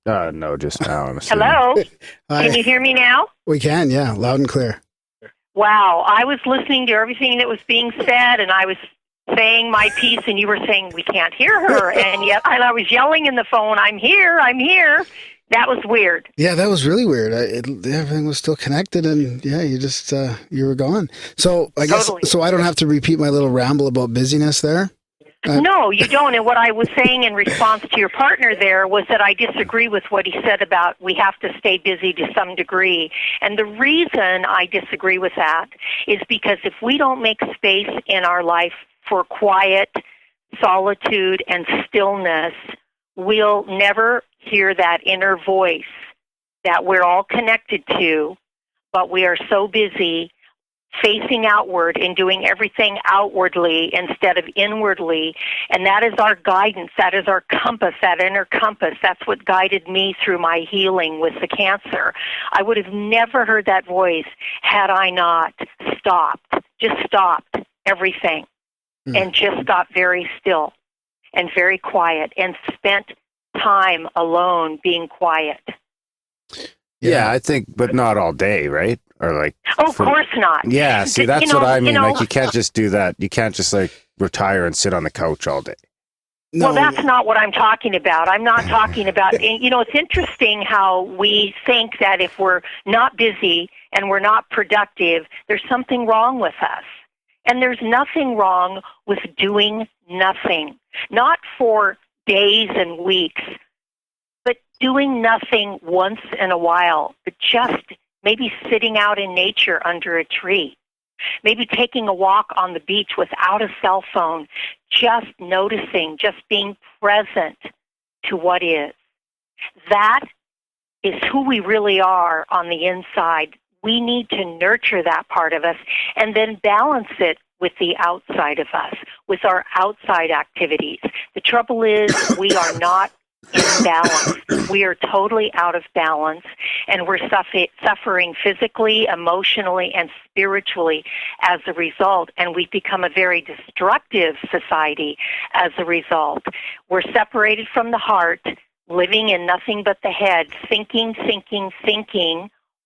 No, just now. I'm assuming. Hello? Hi. Can you hear me now? We can, yeah. Loud and clear. Wow, I was listening to everything that was being said, and I was saying my piece, and you were saying we can't hear her, and yet I was yelling in the phone, I'm here. That was weird. Yeah, that was really weird. Everything was still connected, and yeah, you just you were gone. So I guess so. I don't have to repeat my little ramble about busyness there. No, you don't. And what I was saying in response to your partner there was that I disagree with what he said about we have to stay busy to some degree. And the reason I disagree with that is because if we don't make space in our life for quiet, solitude, and stillness, we'll never hear that inner voice that we're all connected to, but we are so busy facing outward and doing everything outwardly instead of inwardly. And that is our guidance. That is our compass, that inner compass. That's what guided me through my healing with the cancer. I would have never heard that voice had I not stopped everything and just got very still and very quiet and spent time alone being quiet. Yeah, I think, but not all day, right? Or like, of course not. Yeah, see, that's what I mean. Like, you can't just do that. You can't just like retire and sit on the couch all day. No. Well, that's not what I'm talking about. I'm not talking about, it's interesting how we think that if we're not busy and we're not productive, there's something wrong with us. And there's nothing wrong with doing nothing. Not for days and weeks, but doing nothing once in a while, but just maybe sitting out in nature under a tree, maybe taking a walk on the beach without a cell phone, just noticing, just being present to what is. That is who we really are on the inside. We need to nurture that part of us and then balance it with the outside of us, with our outside activities. The trouble is we are not in balance. We are totally out of balance, and we're suffering physically, emotionally, and spiritually as a result, and we've become a very destructive society as a result. We're separated from the heart, living in nothing but the head, thinking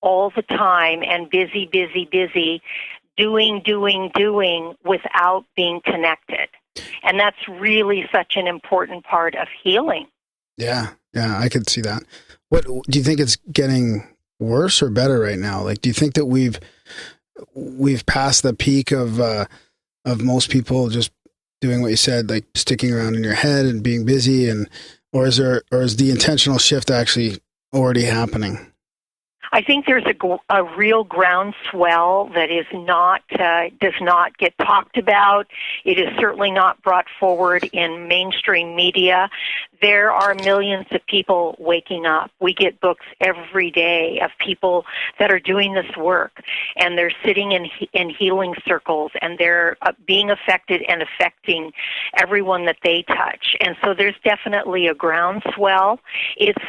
all the time, and busy, doing without being connected. And that's really such an important part of healing. Yeah, I could see that. What do you think it's getting worse or better right now? Like, do you think that we've passed the peak of most people just doing what you said, like sticking around in your head and being busy, or is the intentional shift actually already happening? I think there's a real groundswell that is not does not get talked about. It is certainly not brought forward in mainstream media. There are millions of people waking up. We get books every day of people that are doing this work, and they're sitting in healing circles, and they're being affected and affecting everyone that they touch. And so there's definitely a groundswell. It's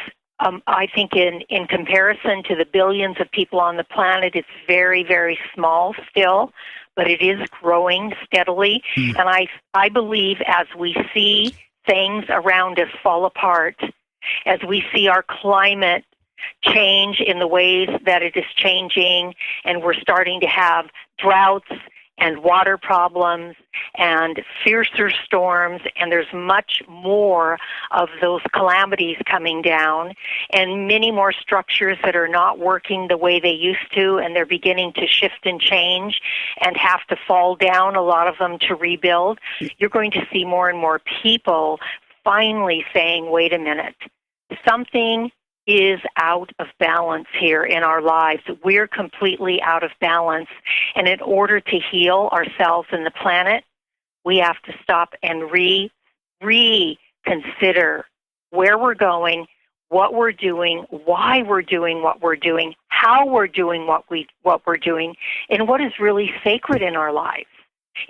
I think in comparison to the billions of people on the planet, it's very, very small still, but it is growing steadily. And I believe as we see things around us fall apart, as we see our climate change in the ways that it is changing, and we're starting to have droughts and water problems and fiercer storms, and there's much more of those calamities coming down, and many more structures that are not working the way they used to, and they're beginning to shift and change and have to fall down, a lot of them, to rebuild. You're going to see more and more people finally saying, wait a minute, something is out of balance here in our lives. We're completely out of balance. And in order to heal ourselves and the planet, we have to stop and reconsider where we're going, what we're doing, why we're doing what we're doing, how we're doing what we're doing, and what is really sacred in our lives.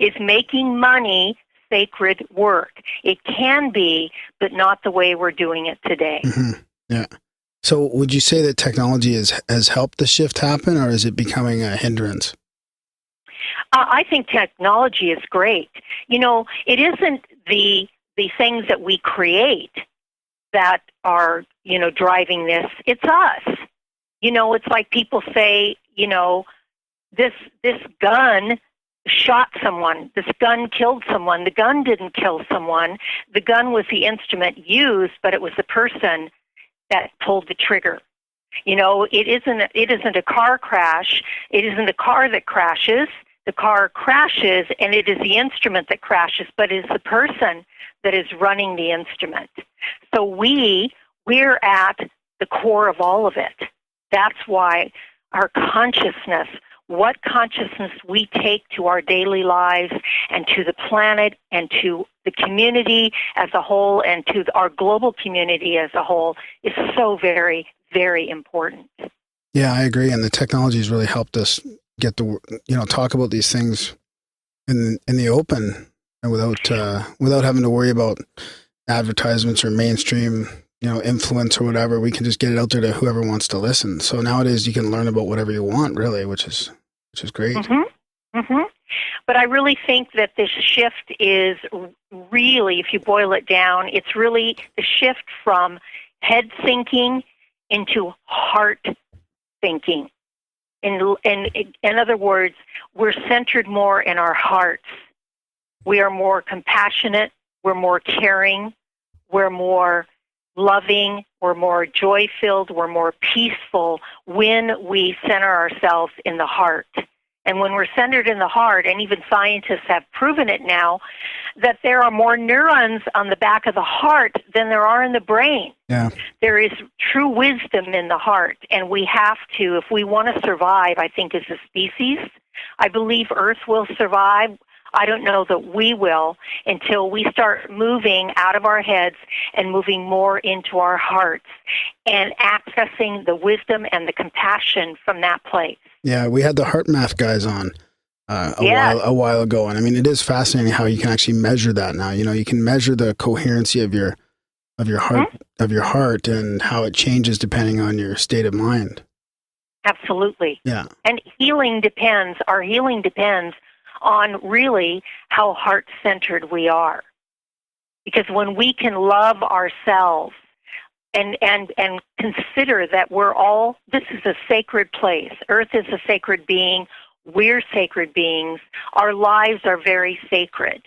Is making money sacred work? It can be, but not the way we're doing it today. Mm-hmm. Yeah. So would you say that technology has helped the shift happen, or is it becoming a hindrance? I think technology is great. You know, it isn't the things that we create that are, you know, driving this. It's us. You know, it's like people say, you know, this gun shot someone. This gun killed someone. The gun didn't kill someone. The gun was the instrument used, but it was the person that pulled the trigger. You know, it isn't a car crash. It isn't a car that crashes. The car crashes, and it is the instrument that crashes, but it is the person that is running the instrument. So we're at the core of all of it. That's why our consciousness, what consciousness we take to our daily lives and to the planet and to the community as a whole and to our global community as a whole, is so very, very important. Yeah, I agree. And the technology has really helped us get to, you know, talk about these things in the open, and without having to worry about advertisements or mainstream, you know, influence or whatever. We can just get it out there to whoever wants to listen. So nowadays you can learn about whatever you want, really, which is great. Mm-hmm. Mm-hmm. But I really think that this shift is really, if you boil it down, it's really the shift from head thinking into heart thinking. In other words, we're centered more in our hearts. We are more compassionate. We're more caring. We're more loving. We're more joy-filled. We're more peaceful when we center ourselves in the heart. And when we're centered in the heart, and even scientists have proven it now, that there are more neurons on the back of the heart than there are in the brain. Yeah. There is true wisdom in the heart, and we have to, if we want to survive, I think, as a species. I believe Earth will survive. I don't know that we will until we start moving out of our heads and moving more into our hearts and accessing the wisdom and the compassion from that place. Yeah, we had the heart math guys on a while ago, and I mean, it is fascinating how you can actually measure that now. You know, you can measure the coherency of your heart and how it changes depending on your state of mind. Absolutely. Yeah. And our healing depends on really how heart-centered we are. Because when we can love ourselves and consider that this is a sacred place. Earth is a sacred being. We're sacred beings. Our lives are very sacred.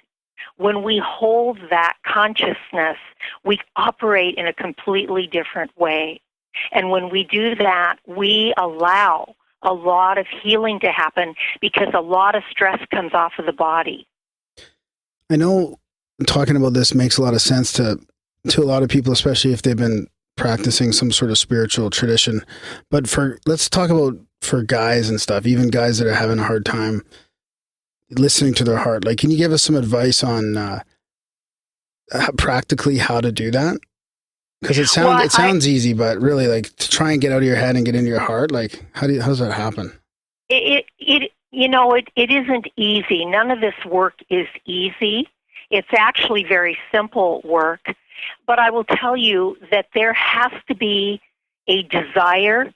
When we hold that consciousness, we operate in a completely different way. And when we do that, we allow a lot of healing to happen because a lot of stress comes off of the body. I know talking about this makes a lot of sense to a lot of people, especially if they've been practicing some sort of spiritual tradition. But let's talk about for guys and stuff, even guys that are having a hard time listening to their heart. Like, can you give us some advice on practically how to do that? Because it sounds easy, but really, like, to try and get out of your head and get into your heart, like, how does that happen? It isn't easy. None of this work is easy. It's actually very simple work. But I will tell you that there has to be a desire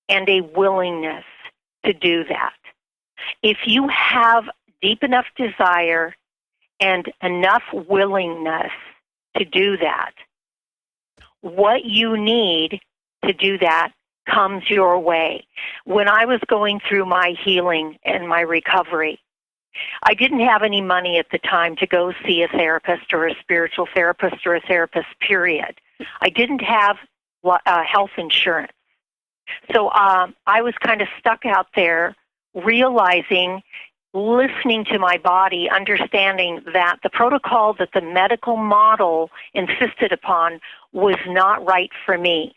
and a willingness to do that. If you have deep enough desire and enough willingness to do that, what you need to do that comes your way. When I was going through my healing and my recovery, I didn't have any money at the time to go see a therapist or a spiritual therapist or a therapist, period. I didn't have health insurance. So I was kind of stuck out there realizing, listening to my body, understanding that the protocol that the medical model insisted upon was not right for me.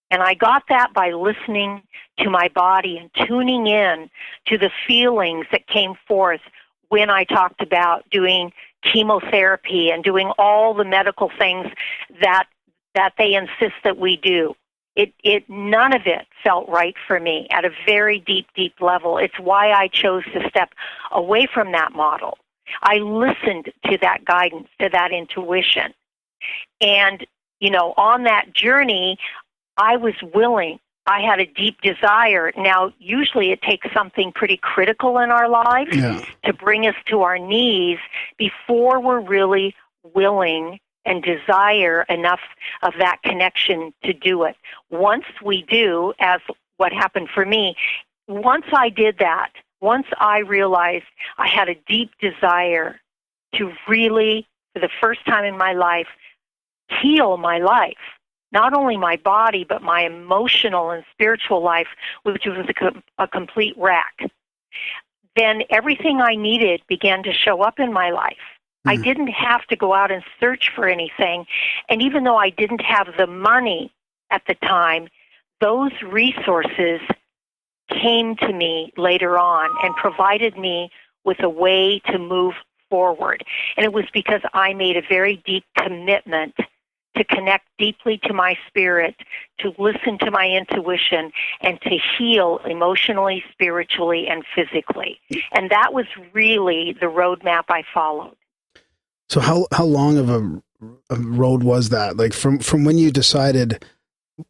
And I got that by listening to my body and tuning in to the feelings that came forth when I talked about doing chemotherapy and doing all the medical things that they insist that we do. None of it felt right for me at a very deep, deep level. It's why I chose to step away from that model. I listened to that guidance, to that intuition. And, on that journey, I was willing. I had a deep desire. Now, usually it takes something pretty critical in our lives to bring us to our knees before we're really willing and desire enough of that connection to do it. Once we do, as what happened for me, once I did that, once I realized I had a deep desire to really, for the first time in my life, heal my life, not only my body, but my emotional and spiritual life, which was a complete wreck, then everything I needed began to show up in my life. I didn't have to go out and search for anything. And even though I didn't have the money at the time, those resources came to me later on and provided me with a way to move forward. And it was because I made a very deep commitment to connect deeply to my spirit, to listen to my intuition, and to heal emotionally, spiritually, and physically. And that was really the roadmap I followed. So how long of a road was that? Like from when you decided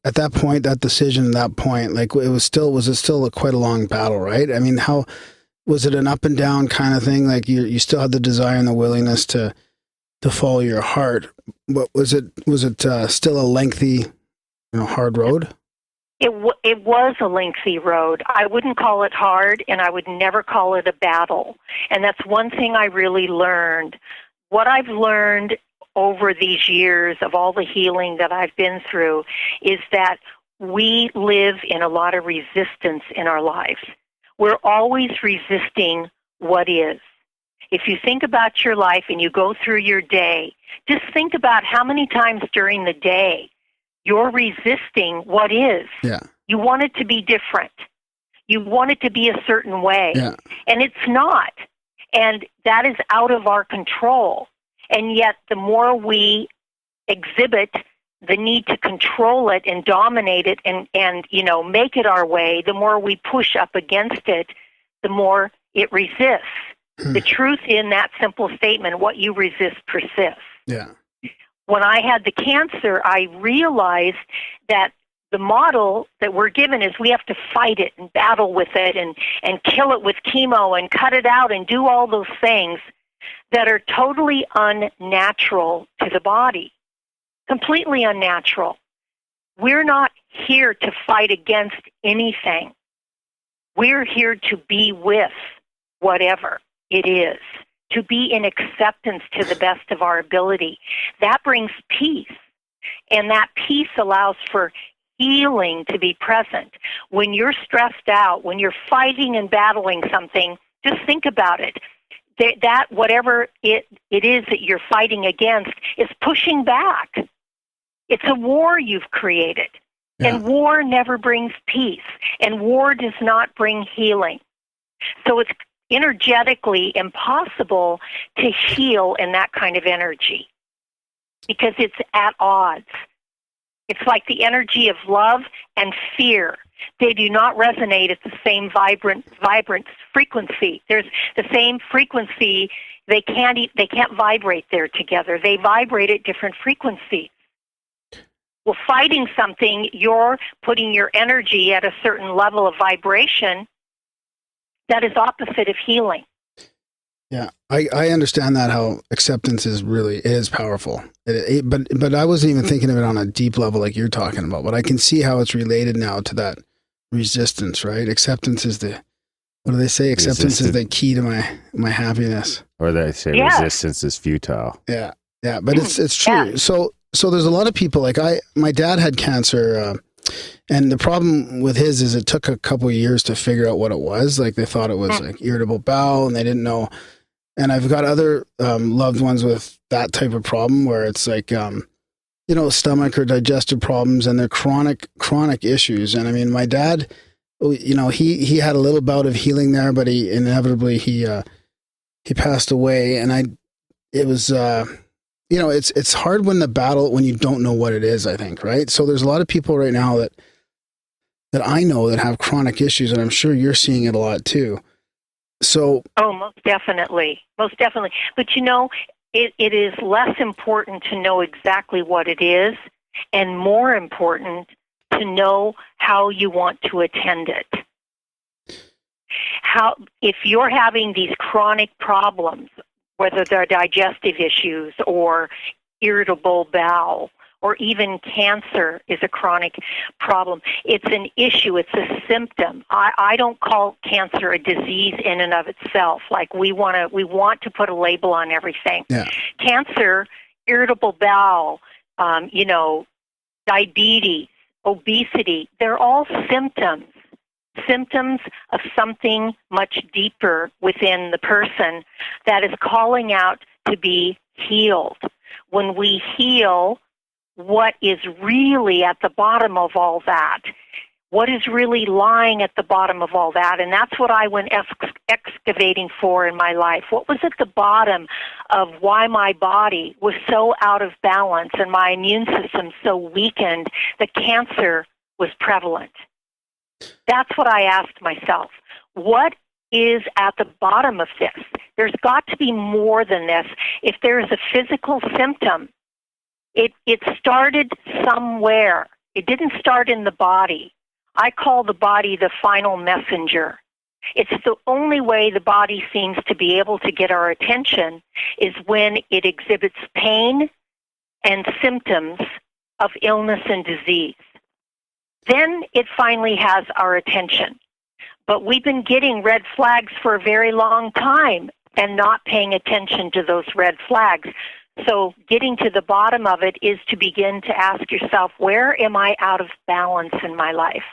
at that point, that decision, at that point, like was it still quite a long battle, right? I mean, how was it an up and down kind of thing? Like you still had the desire and the willingness to follow your heart, but was it still a lengthy, hard road? It was a lengthy road. I wouldn't call it hard, and I would never call it a battle. And that's one thing I really learned. What I've learned over these years of all the healing that I've been through is that we live in a lot of resistance in our lives. We're always resisting what is. If you think about your life and you go through your day, just think about how many times during the day you're resisting what is. Yeah. You want it to be different. You want it to be a certain way. Yeah. And it's not. And that is out of our control. And yet the more we exhibit the need to control it and dominate it and make it our way, the more we push up against it, the more it resists. The truth in that simple statement, what you resist persists. Yeah. When I had the cancer, I realized that the model that we're given is we have to fight it and battle with it and kill it with chemo and cut it out and do all those things that are totally unnatural to the body. Completely unnatural. We're not here to fight against anything. We're here to be with whatever it is, to be in acceptance to the best of our ability. That brings peace, and that peace allows for healing to be present. When you're stressed out, when you're fighting and battling something, just think about it. That whatever it is that you're fighting against is pushing back. It's a war you've created. Yeah. And war never brings peace. And war does not bring healing. So it's energetically impossible to heal in that kind of energy because it's at odds. It's like the energy of love and fear. They do not resonate at the same vibrant frequency. There's the same frequency. They can't vibrate there together. They vibrate at different frequencies. Well, fighting something, you're putting your energy at a certain level of vibration that is opposite of healing. Yeah, I understand that, how acceptance is powerful. But I wasn't even thinking of it on a deep level like you're talking about. But I can see how it's related now to that resistance, right? Acceptance is what do they say? Acceptance is the key to my happiness. Or they say resistance is futile. Yeah, but it's true. Yeah. So there's a lot of people, like my dad had cancer, and the problem with his is it took a couple of years to figure out what it was. Like they thought it was like irritable bowel, and they didn't know. And I've got other loved ones with that type of problem where it's like, stomach or digestive problems, and they're chronic issues. And I mean, my dad, he had a little bout of healing there, but he inevitably he passed away. And it was, it's hard when you don't know what it is, I think, right? So there's a lot of people right now that I know that have chronic issues, and I'm sure you're seeing it a lot too. So, most definitely. But it is less important to know exactly what it is, and more important to know how you want to attend it. If you're having these chronic problems, whether they're digestive issues or irritable bowel, or even cancer is a chronic problem. It's an issue. It's a symptom. I don't call cancer a disease in and of itself. Like we want to put a label on everything. Yeah. Cancer, irritable bowel, diabetes, obesity, they're all symptoms of something much deeper within the person that is calling out to be healed. When we heal, what is really at the bottom of all that? What is really lying at the bottom of all that? And that's what I went excavating for in my life. What was at the bottom of why my body was so out of balance and my immune system so weakened that cancer was prevalent? That's what I asked myself. What is at the bottom of this? There's got to be more than this. If there is a physical symptom, it started somewhere. It didn't start in the body. I call the body the final messenger. It's the only way the body seems to be able to get our attention is when it exhibits pain and symptoms of illness and disease. Then it finally has our attention. But we've been getting red flags for a very long time and not paying attention to those red flags. So getting to the bottom of it is to begin to ask yourself, where am I out of balance in my life?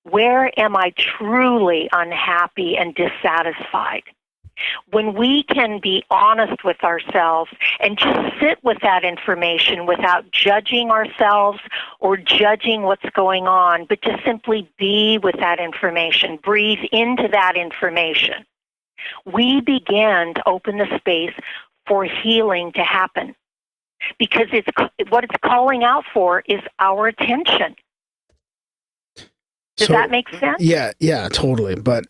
Where am I truly unhappy and dissatisfied? When we can be honest with ourselves and just sit with that information without judging ourselves or judging what's going on, but just simply be with that information, breathe into that information, we began to open the space for healing to happen. Because what it's calling out for is our attention. Does that make sense? Yeah, totally. But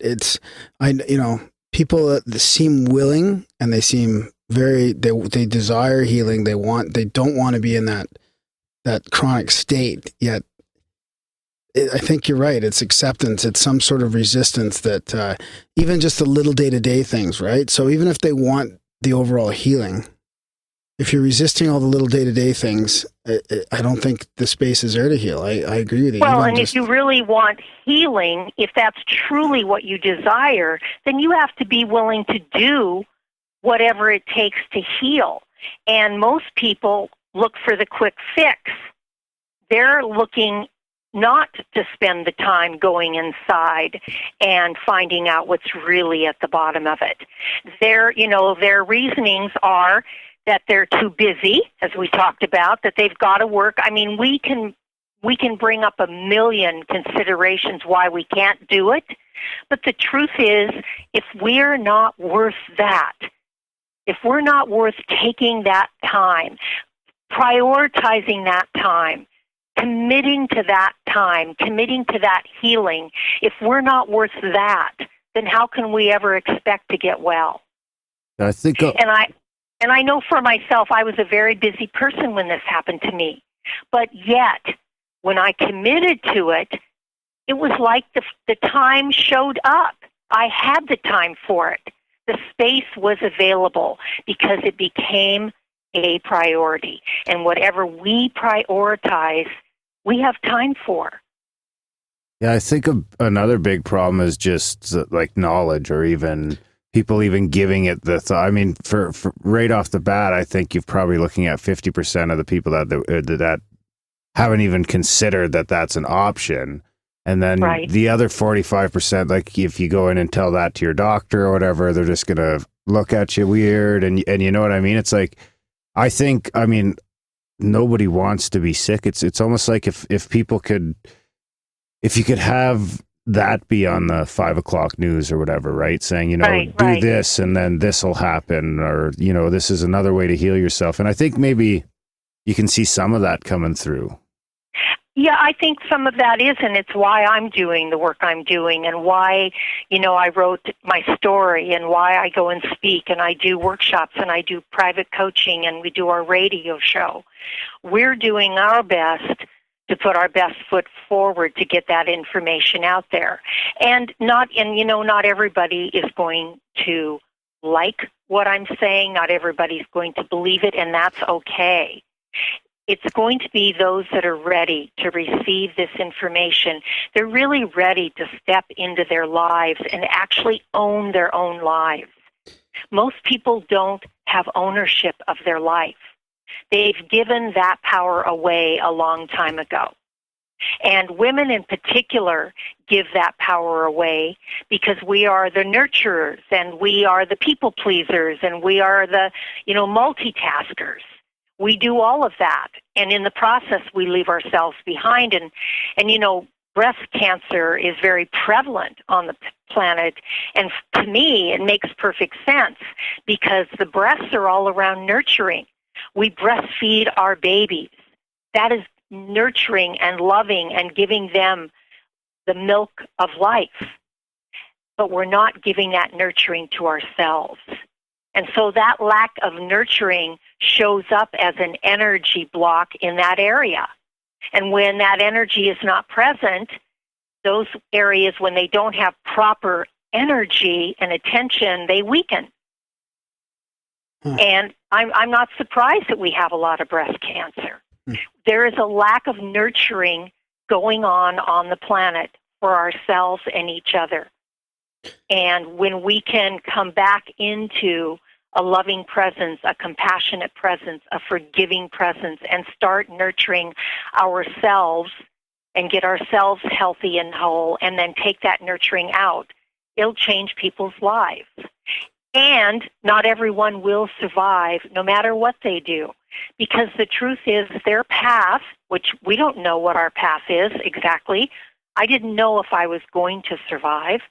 people that seem willing and they seem they desire healing. They don't want to be in that chronic state yet. I think you're right. It's acceptance. It's some sort of resistance that even just the little day-to-day things, right? So even if they want the overall healing, if you're resisting all the little day-to-day things, I don't think the space is there to heal. I agree with you. Well, and if you really want healing, if that's truly what you desire, then you have to be willing to do whatever it takes to heal. And most people look for the quick fix. They're looking not to spend the time going inside and finding out what's really at the bottom of it. Their reasonings are that they're too busy, as we talked about, that they've got to work. I mean, we can bring up a million considerations why we can't do it, but the truth is, if we're not worth that, if we're not worth taking that time, prioritizing that time, committing to that time, committing to that healing, if we're not worth that, then how can we ever expect to get well? I think, and I know for myself, I was a very busy person when this happened to me. But yet, when I committed to it, it was like the time showed up. I had the time for it. The space was available because it became a priority. And whatever we prioritize, we have time for. Yeah, I think another big problem is just like knowledge, or even people even giving it the thought. I mean, for right off the bat, I think you're probably looking at 50% of the people that haven't even considered that that's an option. And then the other 45%, like if you go in and tell that to your doctor or whatever, they're just going to look at you weird. And you know what I mean? It's like, I mean, nobody wants to be sick. It's almost like if you could have that be on the 5 o'clock news or whatever, right? Saying, do this and then this will happen, or, this is another way to heal yourself. And I think maybe you can see some of that coming through. Yeah, I think some of that is, and it's why I'm doing the work I'm doing, and why, I wrote my story, and why I go and speak, and I do workshops, and I do private coaching, and we do our radio show. We're doing our best to put our best foot forward to get that information out there. And not everybody is going to like what I'm saying. Not everybody's going to believe it, and that's okay. It's going to be those that are ready to receive this information. They're really ready to step into their lives and actually own their own lives. Most people don't have ownership of their life. They've given that power away a long time ago. And women in particular give that power away because we are the nurturers, and we are the people pleasers, and we are the, multitaskers. We do all of that, and in the process, we leave ourselves behind. And breast cancer is very prevalent on the planet, and to me, it makes perfect sense because the breasts are all around nurturing. We breastfeed our babies. That is nurturing and loving and giving them the milk of life, but we're not giving that nurturing to ourselves. And so that lack of nurturing shows up as an energy block in that area. And when that energy is not present, those areas, when they don't have proper energy and attention, they weaken. And I'm not surprised that we have a lot of breast cancer. There is a lack of nurturing going on the planet for ourselves and each other. And when we can come back into a loving presence, a compassionate presence, a forgiving presence, and start nurturing ourselves and get ourselves healthy and whole, and then take that nurturing out, it'll change people's lives. And not everyone will survive no matter what they do, because the truth is their path, which we don't know what our path is exactly. I didn't know if I was going to survive.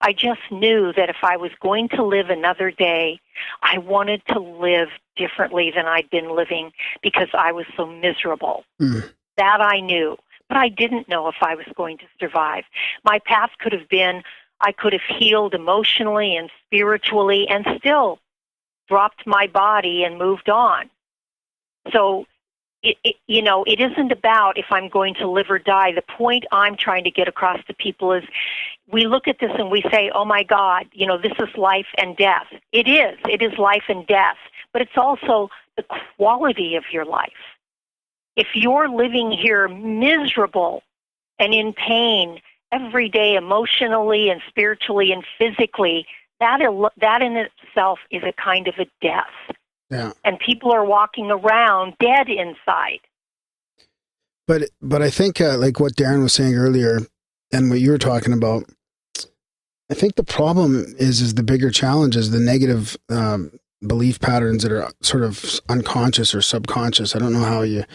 I just knew that if I was going to live another day, I wanted to live differently than I'd been living because I was so miserable. That I knew. But I didn't know if I was going to survive. My path could have been, I could have healed emotionally and spiritually and still dropped my body and moved on. So, it isn't about if I'm going to live or die. The point I'm trying to get across to people is we look at this and we say, oh my God, this is life and death. It is life and death, but it's also the quality of your life. If you're living here miserable and in pain every day, emotionally and spiritually and physically, that in itself is a kind of a death. Yeah. And people are walking around dead inside. But I think like what Darren was saying earlier and what you were talking about, I think the problem is the bigger challenge is the negative belief patterns that are sort of unconscious or subconscious. I don't know how you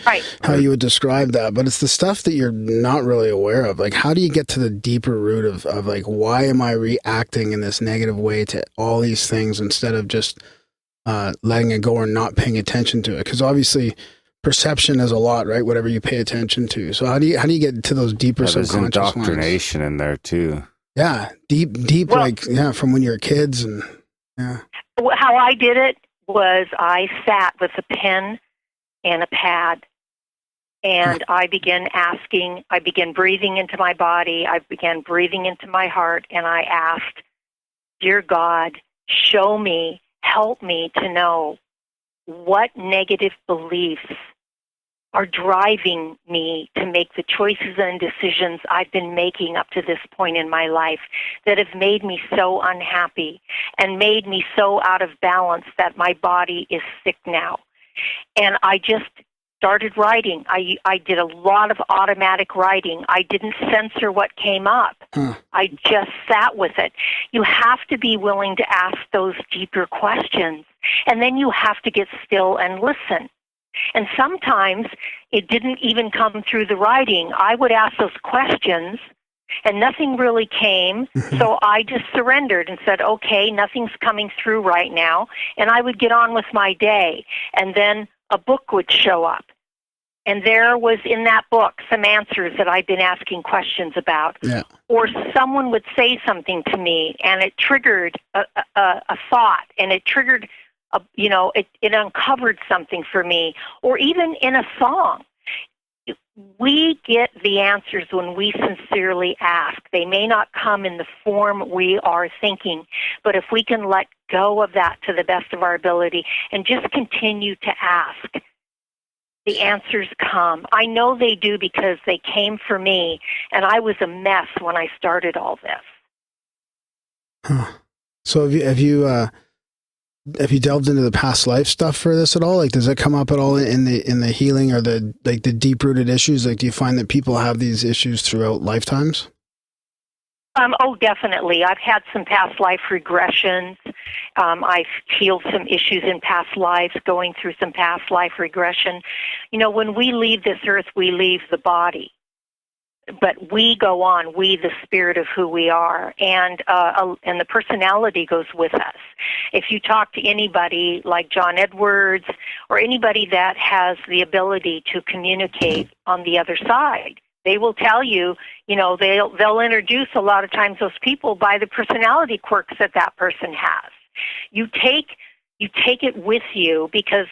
would describe that, but it's the stuff that you're not really aware of. Like, how do you get to the deeper root of like, why am I reacting in this negative way to all these things instead of just letting it go or not paying attention to it? Because obviously perception is a lot, right? Whatever you pay attention to. So how do you get to those deeper subconscious ones? There's indoctrination in there too. Yeah, deep, well, from when you're kids and yeah. How I did it was I sat with a pen and a pad, and I began breathing into my body, I began breathing into my heart, and I asked, Dear God, show me, help me to know what negative beliefs are driving me to make the choices and decisions I've been making up to this point in my life that have made me so unhappy and made me so out of balance that my body is sick now. And I just started writing. I did a lot of automatic writing. I didn't censor what came up. I just sat with it. You have to be willing to ask those deeper questions, and then you have to get still and listen. And sometimes it didn't even come through the writing. I would ask those questions, and nothing really came, so I just surrendered and said, okay, nothing's coming through right now, and I would get on with my day. And then a book would show up, and there was in that book some answers that I'd been asking questions about. Yeah. Or someone would say something to me, and it triggered a thought, and it triggered it uncovered something for me, or even in a song. We get the answers when we sincerely ask. They may not come in the form we are thinking, but if we can let go of that to the best of our ability and just continue to ask, the answers come. I know they do because they came for me, and I was a mess when I started all this. Huh. So have you delved into the past life stuff for this at all? Like, does it come up at all in the healing or the deep rooted issues? Like, do you find that people have these issues throughout lifetimes? Oh, definitely. I've had some past life regressions. I've healed some issues in past lives, going through some past life regression. When we leave this earth, we leave the body. But we go on, we, the spirit of who we are, and the personality goes with us. If you talk to anybody like John Edwards or anybody that has the ability to communicate on the other side, they will tell you, they'll introduce a lot of times those people by the personality quirks that person has. You take it with you because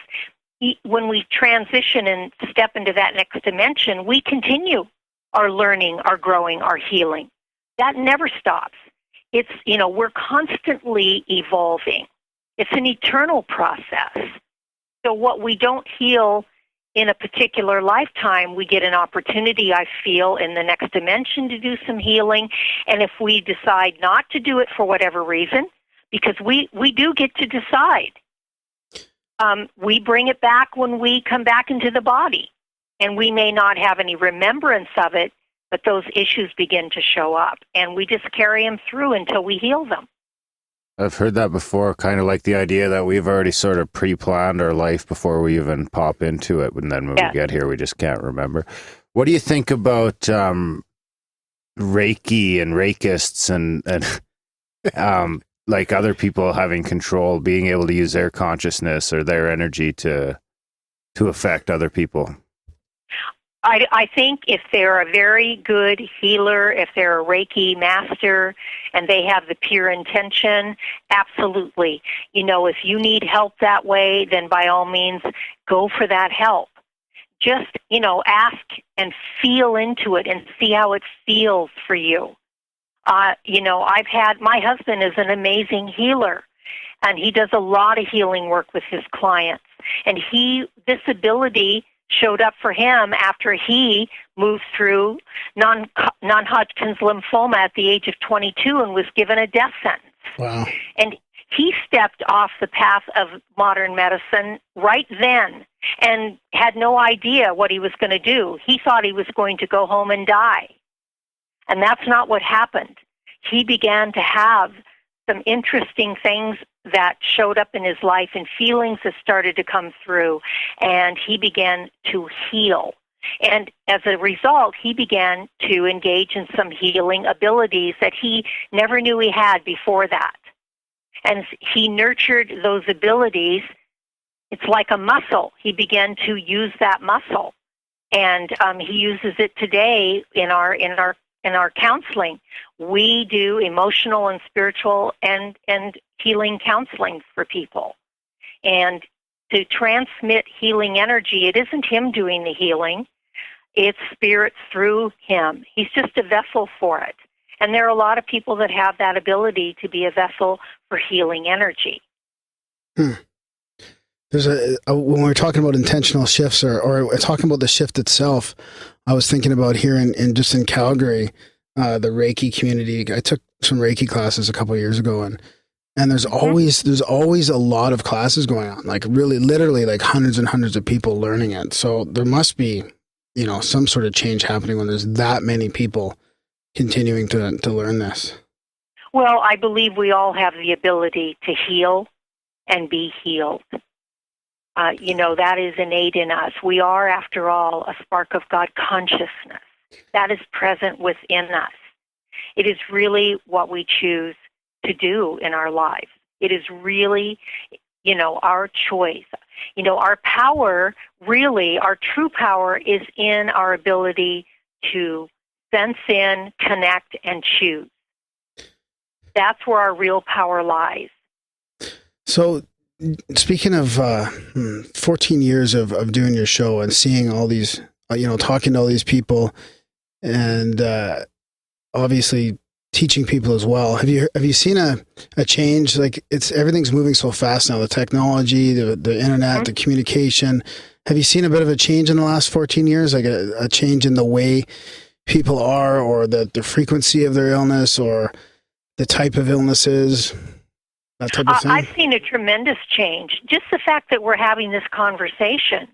when we transition and step into that next dimension, we continue our learning, our growing, our healing. That never stops. It's, we're constantly evolving. It's an eternal process. So what we don't heal in a particular lifetime, we get an opportunity, I feel, in the next dimension to do some healing. And if we decide not to do it for whatever reason, because we do get to decide, we bring it back when we come back into the body. And we may not have any remembrance of it, but those issues begin to show up. And we just carry them through until we heal them. I've heard that before, kind of like the idea that we've already sort of pre-planned our life before we even pop into it. And then when we get here, we just can't remember. What do you think about Reiki and Reikists and like other people having control, being able to use their consciousness or their energy to affect other people? I think if they're a very good healer, if they're a Reiki master, and they have the pure intention, absolutely. If you need help that way, then by all means, go for that help. Just, ask and feel into it and see how it feels for you. My husband is an amazing healer, and he does a lot of healing work with his clients. And this ability showed up for him after he moved through non-Hodgkin's lymphoma at the age of 22 and was given a death sentence. Wow. And he stepped off the path of modern medicine right then and had no idea what he was going to do. He thought he was going to go home and die. And that's not what happened. He began to have some interesting things that showed up in his life, and feelings that started to come through, and he began to heal. And as a result, he began to engage in some healing abilities that he never knew he had before that. And he nurtured those abilities. It's like a muscle. He began to use that muscle, and he uses it today in our counseling. We do emotional and spiritual and healing counseling for people. And to transmit healing energy, it isn't him doing the healing. It's spirit through him. He's just a vessel for it. And there are a lot of people that have that ability to be a vessel for healing energy. There's when we're talking about intentional shifts or talking about the shift itself, I was thinking about here in Calgary, the Reiki community. I took some Reiki classes a couple of years ago, and there's always a lot of classes going on, like really literally like hundreds and hundreds of people learning it. So there must be, some sort of change happening when there's that many people continuing to learn this. Well, I believe we all have the ability to heal and be healed. That is innate in us. We are, after all, a spark of God consciousness that is present within us. It is really what we choose to do in our lives. It is really, our choice. Our power, really, our true power is in our ability to sense in, connect, and choose. That's where our real power lies. So, speaking of 14 years of doing your show and seeing all these, talking to all these people, and obviously teaching people as well, have you seen a change? Like everything's moving so fast now. The technology, the internet, the communication. Have you seen a bit of a change in the last 14 years? Like a change in the way people are, or the frequency of their illness, or the type of illnesses? That type of thing? I've seen a tremendous change. Just the fact that we're having this conversation,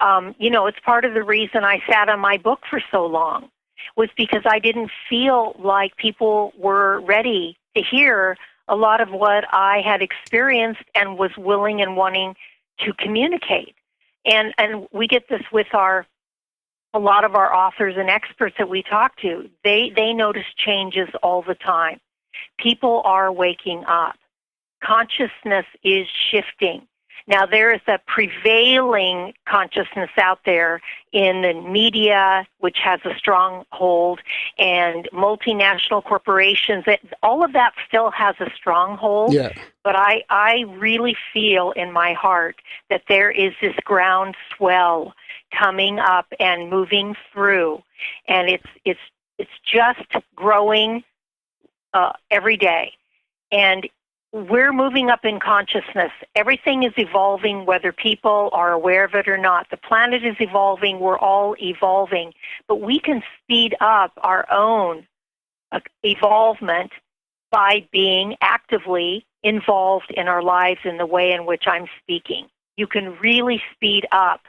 it's part of the reason I sat on my book for so long, was because I didn't feel like people were ready to hear a lot of what I had experienced and was willing and wanting to communicate. And we get this with a lot of our authors and experts that we talk to. They notice changes all the time. People are waking up. Consciousness is shifting. Now, there is a prevailing consciousness out there in the media, which has a strong hold, and multinational corporations. All of that still has a strong hold. Yeah. But I really feel in my heart that there is this groundswell coming up and moving through, and it's just growing every day. And we're moving up in consciousness. Everything is evolving, whether people are aware of it or not. The planet is evolving. We're all evolving. But we can speed up our own evolvement by being actively involved in our lives in the way in which I'm speaking. You can really speed up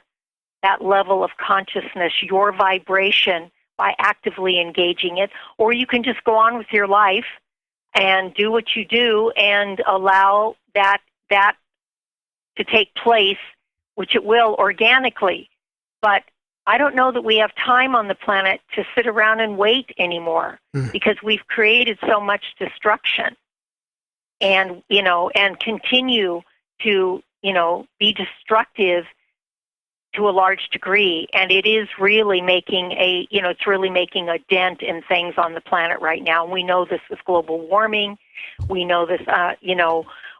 that level of consciousness, your vibration, by actively engaging it. Or you can just go on with your life and do what you do and allow that to take place, which it will organically. But I don't know that we have time on the planet to sit around and wait anymore because we've created so much destruction. and, and continue to, be destructive to a large degree. And it is really making it's really making a dent in things on the planet right now. And we know this with global warming. We know this,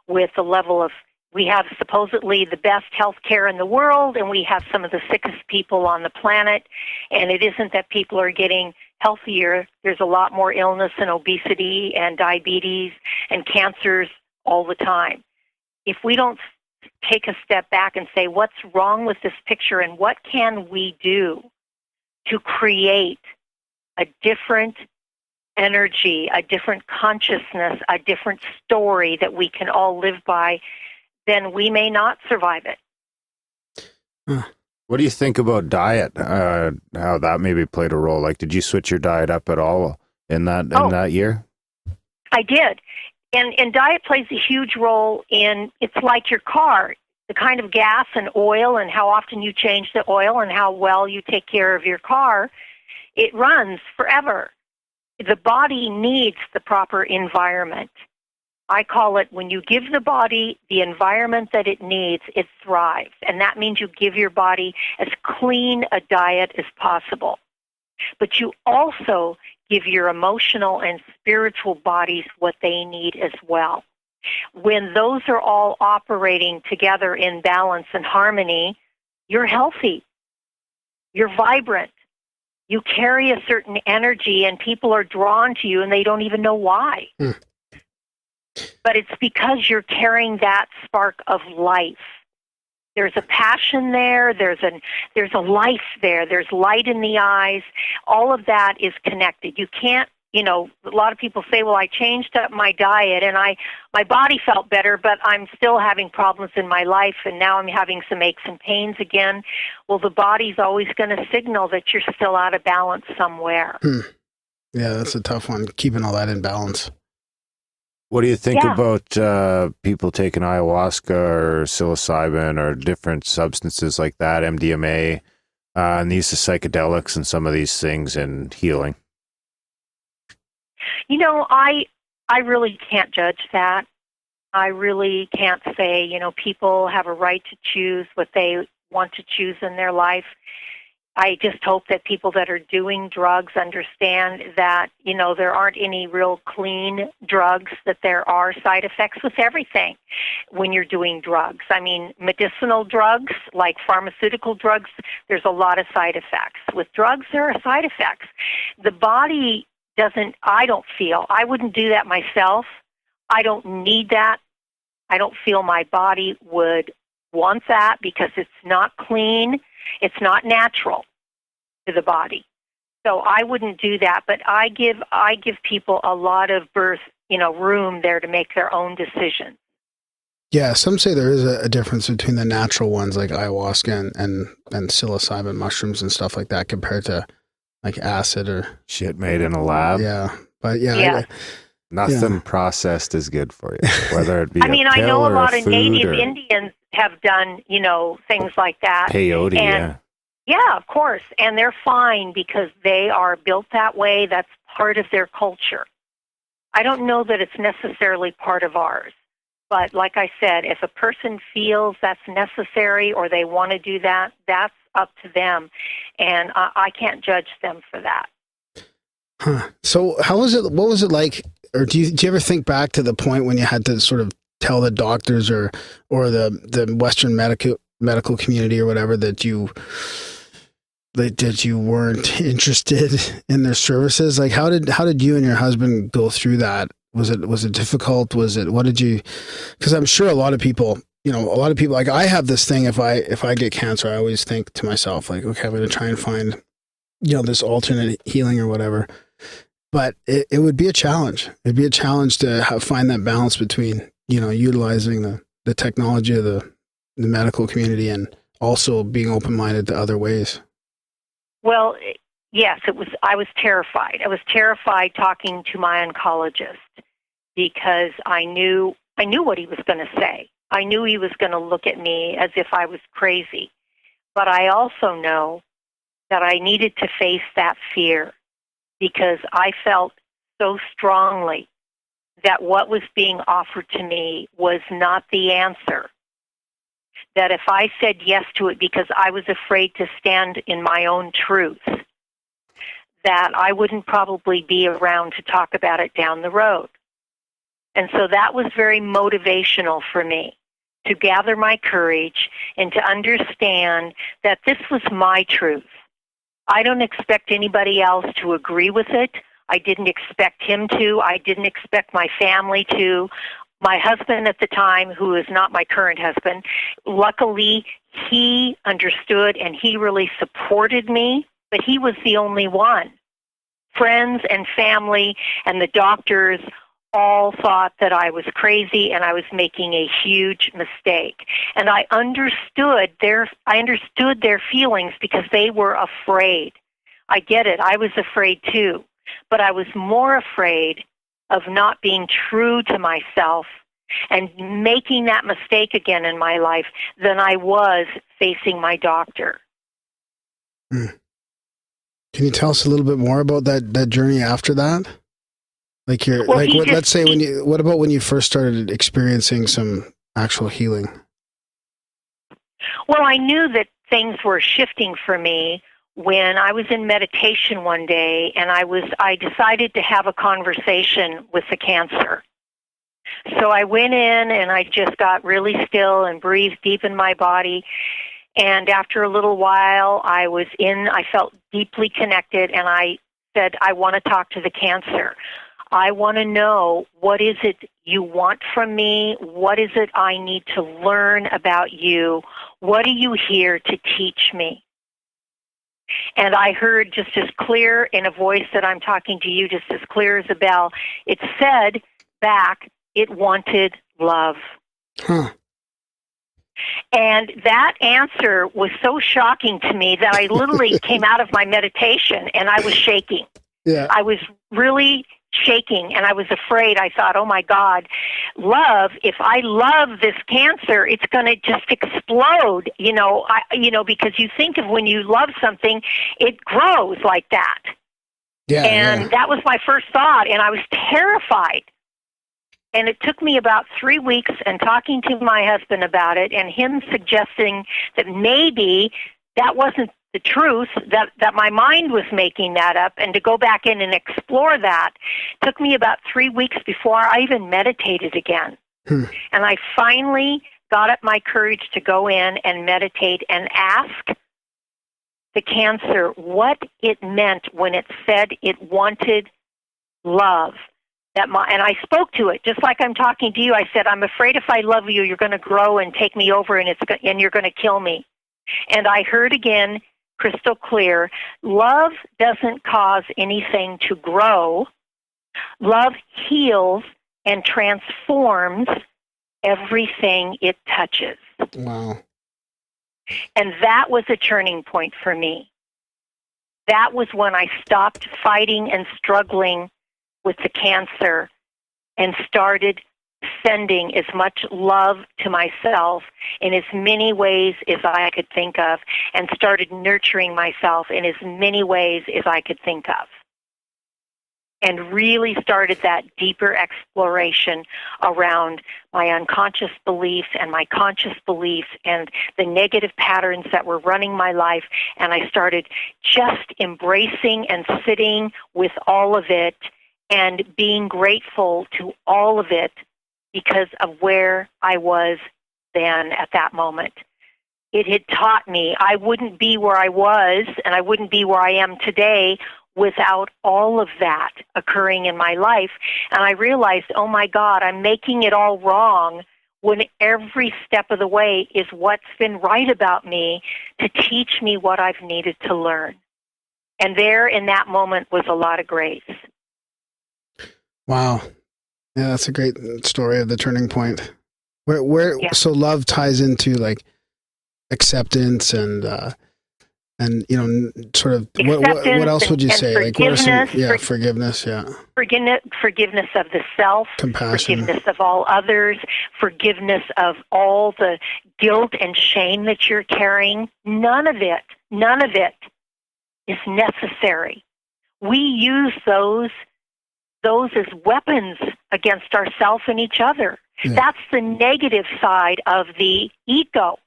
with the level of, we have supposedly the best health care in the world, and we have some of the sickest people on the planet. And it isn't that people are getting healthier. There's a lot more illness and obesity and diabetes and cancers all the time. If we don't take a step back and say, what's wrong with this picture and what can we do to create a different energy, a different consciousness, a different story that we can all live by, then we may not survive it. What do you think about diet? How that maybe played a role? Like, did you switch your diet up at all in that year? I did. And diet plays a huge role in, it's like your car, the kind of gas and oil and how often you change the oil and how well you take care of your car. It runs forever. The body needs the proper environment. I call it, when you give the body the environment that it needs, it thrives. And that means you give your body as clean a diet as possible. But you also give your emotional and spiritual bodies what they need as well. When those are all operating together in balance and harmony, you're healthy. You're vibrant. You carry a certain energy, and people are drawn to you, and they don't even know why. But it's because you're carrying that spark of life. There's a passion there. There's a life there. There's light in the eyes. All of that is connected. You can't, a lot of people say, well, I changed up my diet and my body felt better, but I'm still having problems in my life, and now I'm having some aches and pains again. Well, the body's always going to signal that you're still out of balance somewhere. Yeah, that's a tough one, keeping all that in balance. What do you think about people taking ayahuasca or psilocybin or different substances like that, MDMA, and these are psychedelics and some of these things in healing? I really can't judge that. I really can't say, people have a right to choose what they want to choose in their life. I just hope that people that are doing drugs understand that, there aren't any real clean drugs, that there are side effects with everything when you're doing drugs. I mean, medicinal drugs, like pharmaceutical drugs, there's a lot of side effects. With drugs, there are side effects. The body I wouldn't do that myself. I don't need that. I don't feel my body would want that because it's not clean. It's not natural to the body. So I wouldn't do that, but I give people a lot of room there to make their own decisions. Yeah, some say there is a difference between the natural ones like ayahuasca and psilocybin mushrooms and stuff like that compared to like acid or shit made in a lab. Yeah, but yeah. Nothing processed is good for you, whether it be I know a lot of native Indians have done, things like that. Peyote, Yeah, of course. And they're fine because they are built that way. That's part of their culture. I don't know that it's necessarily part of ours. But like I said, if a person feels that's necessary or they want to do that, that's up to them. And I can't judge them for that. Huh. So how was it? What was it like? Or do you ever think back to the point when you had to sort of tell the doctors or the Western medical community or whatever that you weren't interested in their services? Like how did you and your husband go through that? Was it difficult? Because I'm sure a lot of people, like I have this thing, if I get cancer, I always think to myself, like, okay, I'm going to try and find, this alternate healing or whatever. But it would be a challenge. It'd be a challenge to find that balance between, utilizing the technology of the medical community and also being open-minded to other ways. Well, yes, I was terrified. I was terrified talking to my oncologist because I knew what he was going to say. I knew he was going to look at me as if I was crazy. But I also know that I needed to face that fear because I felt so strongly that what was being offered to me was not the answer. That if I said yes to it because I was afraid to stand in my own truth, that I wouldn't probably be around to talk about it down the road. And so that was very motivational for me, to gather my courage and to understand that this was my truth. I don't expect anybody else to agree with it. I didn't expect him to. I didn't expect my family to. My husband at the time, who is not my current husband, luckily he understood and he really supported me, but he was the only one. Friends and family and the doctors all thought that I was crazy and I was making a huge mistake. And I understood their feelings because they were afraid. I get it. I was afraid too. But I was more afraid of not being true to myself and making that mistake again in my life than I was facing my doctor. Can you tell us a little bit more about that journey after that? Like what about when you first started experiencing some actual healing? Well, I knew that things were shifting for me when I was in meditation one day and I decided to have a conversation with the cancer. So I went in and I just got really still and breathed deep in my body. And after a little while, I felt deeply connected and I said, I want to talk to the cancer. I want to know, what is it you want from me? What is it I need to learn about you? What are you here to teach me? And I heard just as clear in a voice that I'm talking to you, just as clear as a bell, it said back, it wanted love. Huh. And that answer was so shocking to me that I literally came out of my meditation and I was shaking. Yeah. I was really shaking and I was afraid. I thought, oh my God, love, if I love this cancer, it's going to just explode, because you think of when you love something, it grows like that. Yeah. And that was my first thought and I was terrified. And it took me about 3 weeks and talking to my husband about it and him suggesting that maybe that wasn't the truth, that my mind was making that up, and to go back in and explore that took me about 3 weeks before I even meditated again. And I finally got up my courage to go in and meditate and ask the cancer what it meant when it said it wanted love. And I spoke to it just like I'm talking to you. I said, I'm afraid if I love you, you're going to grow and take me over and you're going to kill me. And I heard again, crystal clear, love doesn't cause anything to grow. Love heals and transforms everything it touches. Wow. And that was a turning point for me. That was when I stopped fighting and struggling with the cancer and started sending as much love to myself in as many ways as I could think of, and started nurturing myself in as many ways as I could think of. And really started that deeper exploration around my unconscious beliefs and my conscious beliefs and the negative patterns that were running my life. And I started just embracing and sitting with all of it and being grateful to all of it because of where I was then at that moment. It had taught me I wouldn't be where I was and I wouldn't be where I am today without all of that occurring in my life. And I realized, oh my God, I'm making it all wrong when every step of the way is what's been right about me to teach me what I've needed to learn. And there in that moment was a lot of grace. Wow. Yeah, that's a great story of the turning point. So love ties into like acceptance and sort of what else would you say? Like what are some, forgiveness, forgiveness of the self, compassion, forgiveness of all others, forgiveness of all the guilt and shame that you're carrying. None of it is necessary. We use those those as weapons against ourselves and each other. Yeah. That's the negative side of the ego.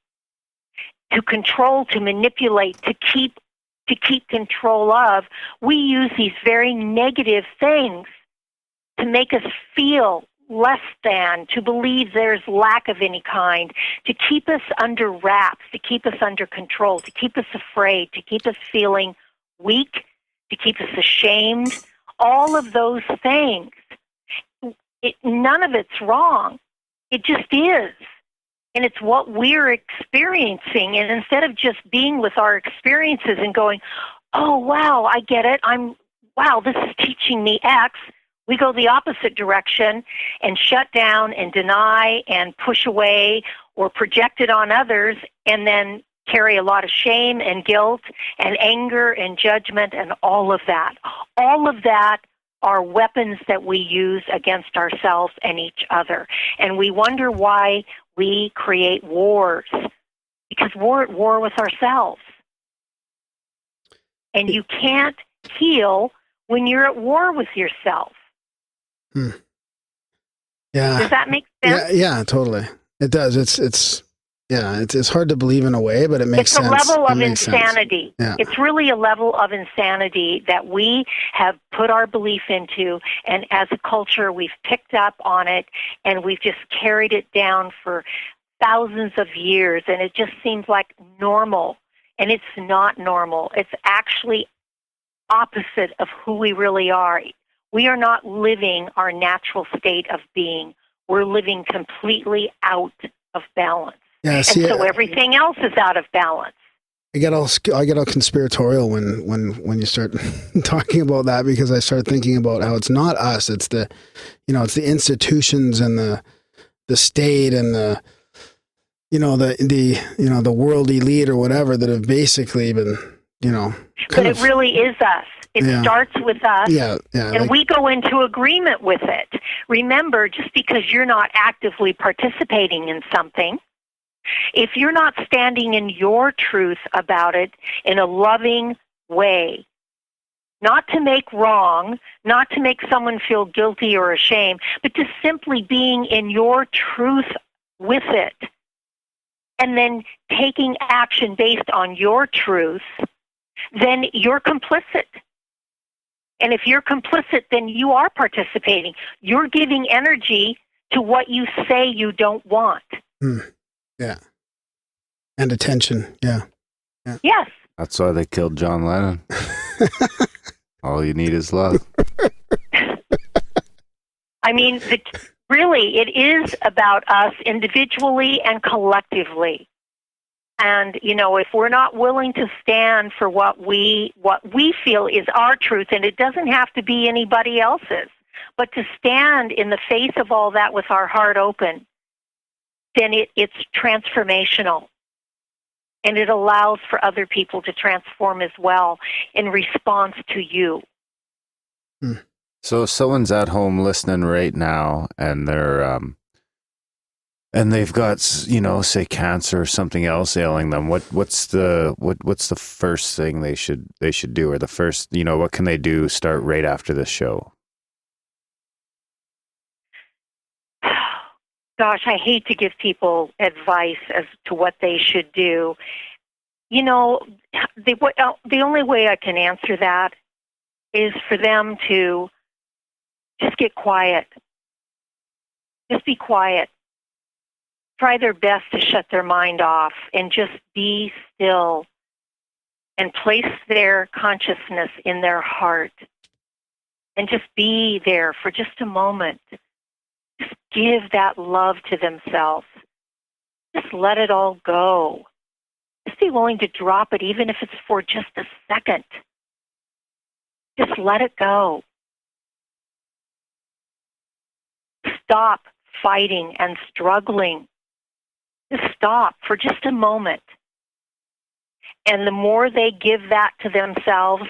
To control, to manipulate, to keep control of, we use these very negative things to make us feel less than, to believe there's lack of any kind, to keep us under wraps, to keep us under control, to keep us afraid, to keep us feeling weak, to keep us ashamed. All of those things. None of it's wrong. It just is. And it's what we're experiencing. And instead of just being with our experiences and going, oh, wow, I get it. Wow, this is teaching me X. We go the opposite direction and shut down and deny and push away or project it on others, and then carry a lot of shame and guilt and anger and judgment and all of that. All of that are weapons that we use against ourselves and each other. And we wonder why we create wars, because we're at war with ourselves. And you can't heal when you're at war with yourself. Yeah. Does that make sense? Yeah, totally. It does. It's hard to believe in a way, but it makes sense. It's a level of insanity. Yeah. It's really a level of insanity that we have put our belief into, and as a culture, we've picked up on it, and we've just carried it down for thousands of years, and it just seems like normal, and it's not normal. It's actually opposite of who we really are. We are not living our natural state of being. We're living completely out of balance. Yeah, see, and so everything else is out of balance. I get all conspiratorial when you start talking about that, because I start thinking about how it's not us. It's the institutions and the state and the world elite or whatever that have basically been, But it really is us. It starts with us, and we go into agreement with it. Remember, just because you're not actively participating in something, if you're not standing in your truth about it in a loving way, not to make wrong, not to make someone feel guilty or ashamed, but just simply being in your truth with it, and then taking action based on your truth, then you're complicit. And if you're complicit, then you are participating. You're giving energy to what you say you don't want. Yeah. And attention. Yeah. Yes. That's why they killed John Lennon. All you need is love. I mean, really, it is about us individually and collectively. And, if we're not willing to stand for what we feel is our truth, and it doesn't have to be anybody else's, but to stand in the face of all that with our heart open, then it's transformational. And it allows for other people to transform as well in response to you. So if someone's at home listening right now and they're and they've got, say cancer or something else ailing them, what's the first thing they should do, or the first, what can they do start right after this show? Gosh, I hate to give people advice as to what they should do. The only way I can answer that is for them to just get quiet. Just be quiet. Try their best to shut their mind off and just be still and place their consciousness in their heart and just be there for just a moment. Just give that love to themselves. Just let it all go. Just be willing to drop it, even if it's for just a second. Just let it go. Stop fighting and struggling. Just stop for just a moment. And the more they give that to themselves,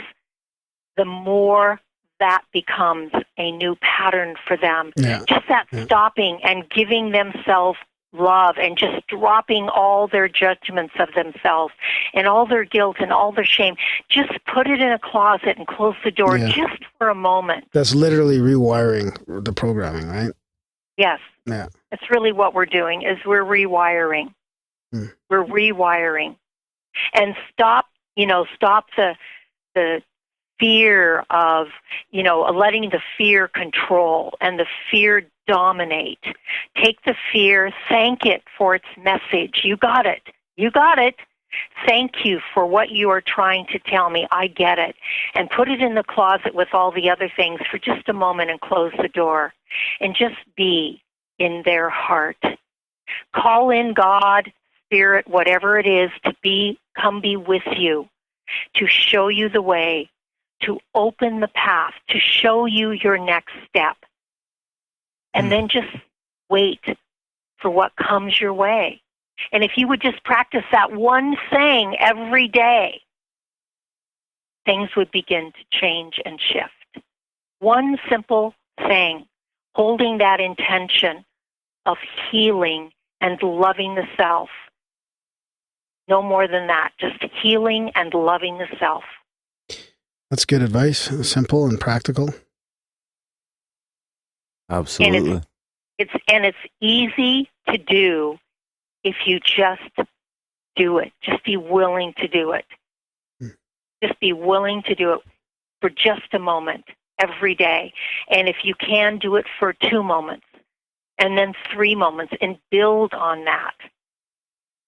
the more that becomes a new pattern for them. Yeah. Just that stopping and giving themselves love and just dropping all their judgments of themselves and all their guilt and all their shame. Just put it in a closet and close the door just for a moment. That's literally rewiring the programming, right? Yes. Yeah. That's really what we're doing, is we're rewiring. We're rewiring. And stop the fear of, letting the fear control and the fear dominate. Take the fear, thank it for its message. You got it. You got it. Thank you for what you are trying to tell me. I get it. And put it in the closet with all the other things for just a moment and close the door. And just be in their heart. Call in God, Spirit, whatever it is, to come be with you, to show you the way, to open the path, to show you your next step. And then just wait for what comes your way. And if you would just practice that one thing every day, things would begin to change and shift. One simple thing, holding that intention of healing and loving the self. No more than that, just healing and loving the self. That's good advice, simple and practical. Absolutely. And it's easy to do if you just do it. Just be willing to do it. Just be willing to do it for just a moment every day. And if you can, do it for 2 moments and then 3 moments and build on that.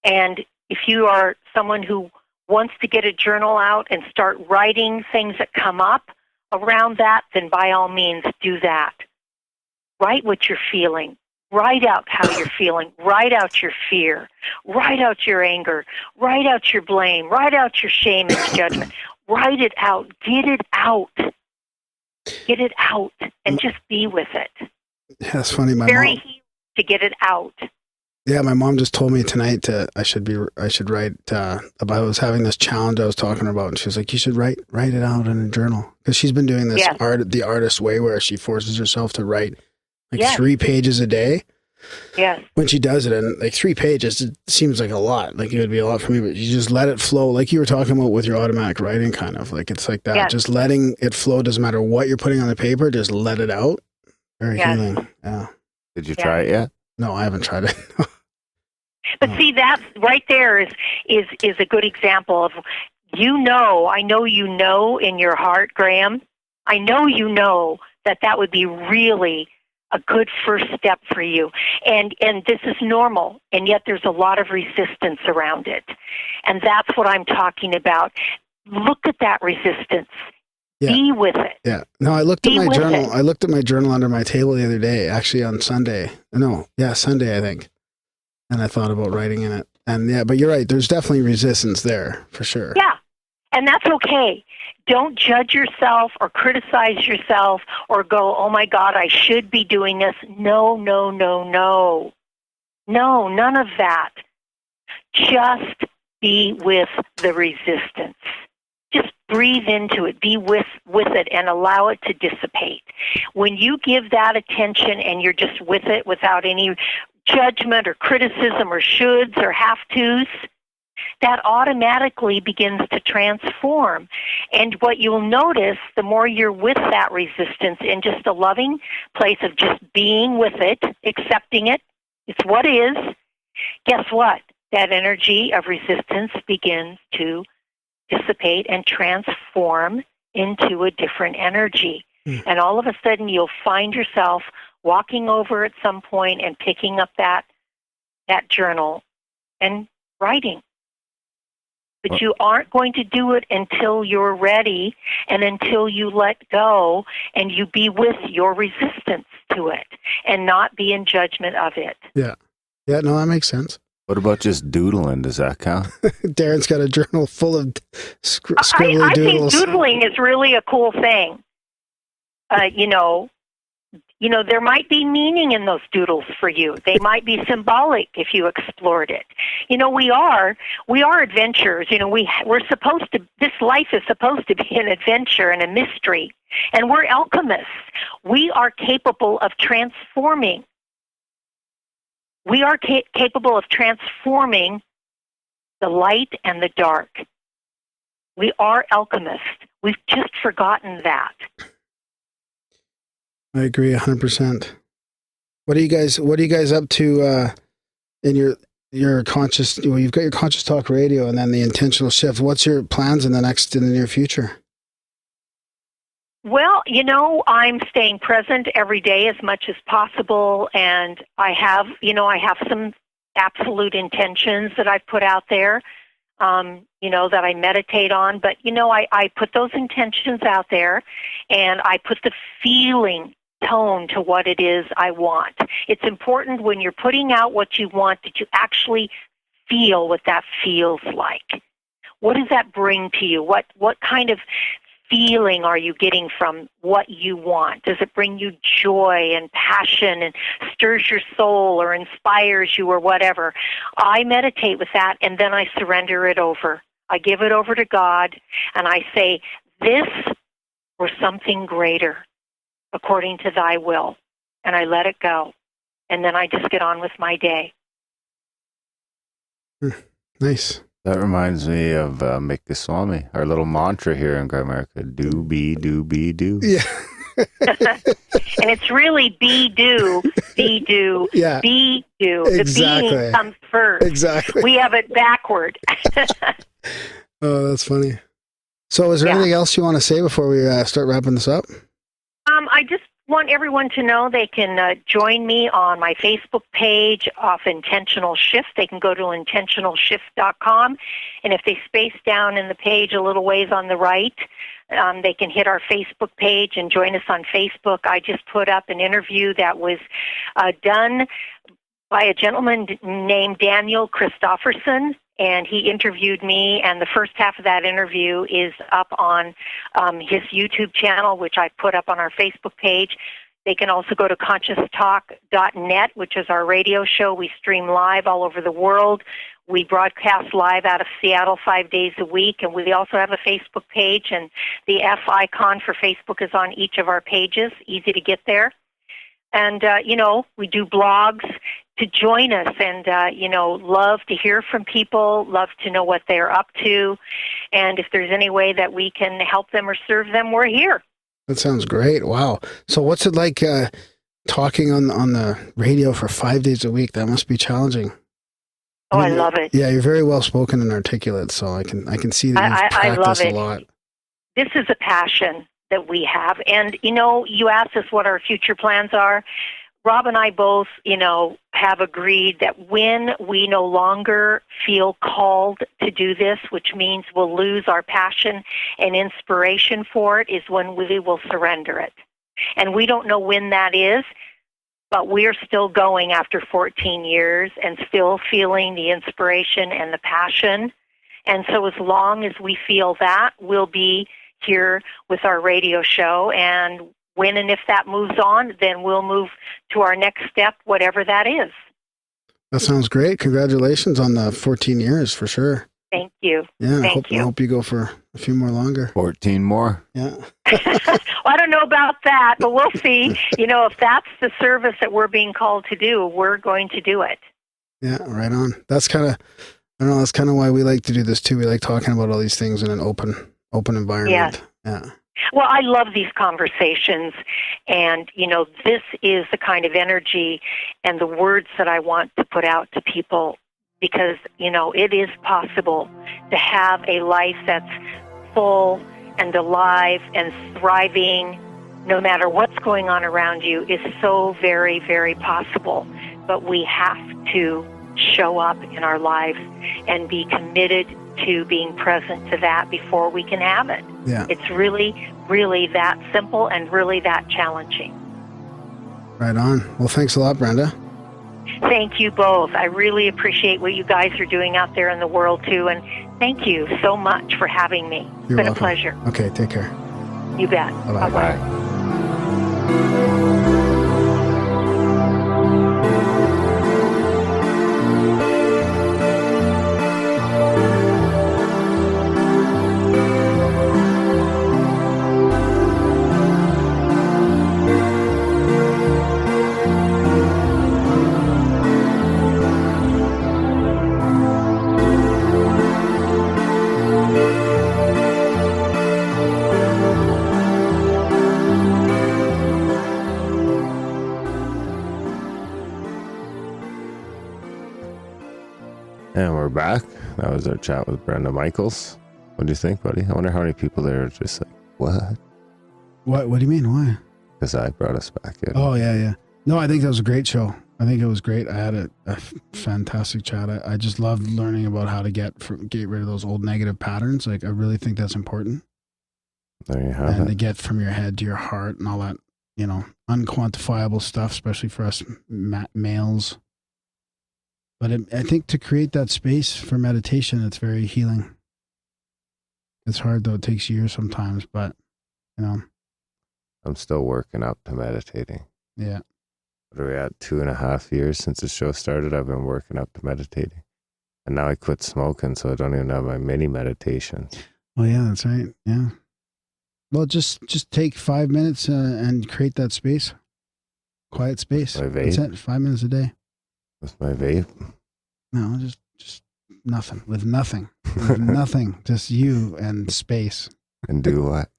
And if you are someone who wants to get a journal out and start writing things that come up around that, then by all means do that. Write what you're feeling. Write out how you're feeling. Write out your fear. Write out your anger. Write out your blame. Write out your shame and judgment. Write it out. Get it out. Get it out and just be with it. Yeah, that's funny. Very healing to get it out. Yeah, my mom just told me tonight I should write about, I was having this challenge I was talking about, and she was like, you should write it out in a journal, because she's been doing this the artist way, where she forces herself to write 3 pages a day. Yes. When she does it, and 3 pages, it seems like a lot. Like it would be a lot for me, but you just let it flow, like you were talking about with your automatic writing, kind of like it's like that. Yes. Just letting it flow. Doesn't matter what you're putting on the paper. Just let it out. Very healing. Yeah. Did you try it yet? No, I haven't tried it. But see, that right there is a good example of, I know you know in your heart, Graham, I know you know that would be really a good first step for you. And this is normal, and yet there's a lot of resistance around it. And that's what I'm talking about. Look at that resistance. Yeah. Be with it. Yeah. No, I looked at my journal. I looked at my journal under my table the other day, actually on Sunday. Sunday, I think. And I thought about writing in it. And but you're right. There's definitely resistance there for sure. Yeah. And that's okay. Don't judge yourself or criticize yourself or go, oh my God, I should be doing this. No, no, no, no. No, none of that. Just be with the resistance. Just breathe into it. Be with it and allow it to dissipate. When you give that attention and you're just with it without any judgment or criticism or shoulds or have-tos, that automatically begins to transform. And what you'll notice, the more you're with that resistance in just a loving place of just being with it, accepting it, it's what is, guess what? That energy of resistance begins to dissipate and transform into a different energy. And all of a sudden you'll find yourself walking over at some point and picking up that journal and writing. But you aren't going to do it until you're ready and until you let go and you be with your resistance to it and not be in judgment of it. Yeah. Yeah, no, that makes sense. What about just doodling? Does that count? Darren's got a journal full of scribbly doodles. I think doodling is really a cool thing. There might be meaning in those doodles for you. They might be symbolic if you explored it. We are adventurers. We're supposed to, this life is supposed to be an adventure and a mystery. And we're alchemists. We are capable of transforming We are capable of transforming the light and the dark. We are alchemists. We've just forgotten that. I agree 100%. What are you guys up to in your conscious, well, you've got your Conscious Talk Radio and then the Intentional Shift. What's your plans in the near future? Well, I'm staying present every day as much as possible, and I have some absolute intentions that I've put out there, that I meditate on. But, I put those intentions out there, and I put the feeling tone to what it is I want. It's important when you're putting out what you want that you actually feel what that feels like. What does that bring to you? What kind of feeling are you getting from what you want? Does it bring you joy and passion and stirs your soul or inspires you or whatever? I meditate with that, and then I surrender it over. I give it over to God, and I say, this or something greater, according to thy will. And I let it go. And then I just get on with my day. Nice. That reminds me of Swami, our little mantra here in Grimerica. DoBeDoBeDo. Yeah. And it's really be-do, yeah. be-do. Exactly. The being comes first. Exactly. We have it backward. Oh, that's funny. So is there anything else you want to say before we start wrapping this up? I just want everyone to know they can join me on my Facebook page of Intentional Shift. They can go to intentionalshift.com, and if they space down in the page a little ways on the right, they can hit our Facebook page and join us on Facebook. I just put up an interview that was done by a gentleman named Daniel Christofferson, and he interviewed me, and the first half of that interview is up on his YouTube channel, which I put up on our Facebook page. They can also go to conscioustalk.net, which is our radio show. We stream live all over the world. We broadcast live out of Seattle 5 days a week, and we also have a Facebook page, and the F icon for Facebook is on each of our pages, easy to get there. And, we do blogs. To join us and, love to hear from people, love to know what they're up to. And if there's any way that we can help them or serve them, we're here. That sounds great. Wow. So what's it like talking on the radio for 5 days a week? That must be challenging. Oh, I love it. Yeah, you're very well spoken and articulate, so I can see that you've practiced a lot. This is a passion that we have. And, you asked us what our future plans are. Rob and I both, have agreed that when we no longer feel called to do this, which means we'll lose our passion and inspiration for it, is when we will surrender it. And we don't know when that is, but we're still going after 14 years and still feeling the inspiration and the passion. And so as long as we feel that, we'll be here with our radio show, and when and if that moves on, then we'll move to our next step, whatever that is. That sounds great. Congratulations on the 14 years, for sure. Thank you. Yeah, I hope you go for a few more longer. 14 more. Yeah. Well, I don't know about that, but we'll see. If that's the service that we're being called to do, we're going to do it. Yeah, right on. That's kind of why we like to do this too. We like talking about all these things in an open environment. Yeah. Well, I love these conversations, and, this is the kind of energy and the words that I want to put out to people because, it is possible to have a life that's full and alive and thriving no matter what's going on around you is so very, very possible. But we have to show up in our lives and be committed to being present to that before we can have it. Yeah. It's really, really that simple and really that challenging. Right on. Well, thanks a lot, Brenda. Thank you both. I really appreciate what you guys are doing out there in the world, too. And thank you so much for having me. It's been welcome. A pleasure. Okay, take care. You bet. Bye-bye. Bye. And we're back. That was our chat with Brenda Michaels. What do you think, buddy? I wonder how many people there are just like, what? What do you mean? Why? Because I brought us back in. Oh, yeah. No, I think that was a great show. I think it was great. I had a fantastic chat. I just loved learning about how to get rid of those old negative patterns. Like, I really think that's important. There you have and it. to get from your head to your heart and all that, unquantifiable stuff, especially for us males. But I think to create that space for meditation, it's very healing. It's hard, though. It takes years sometimes, but, I'm still working up to meditating. Yeah. What are we at? 2.5 years since the show started? I've been working up to meditating. And now I quit smoking, so I don't even have my mini meditation. Oh, yeah, that's right. Yeah. Well, just take 5 minutes and create that space. Quiet space. My vape? That's it. 5 minutes a day. With my vape? No, just nothing. With nothing. With nothing. Just you and space. And do what?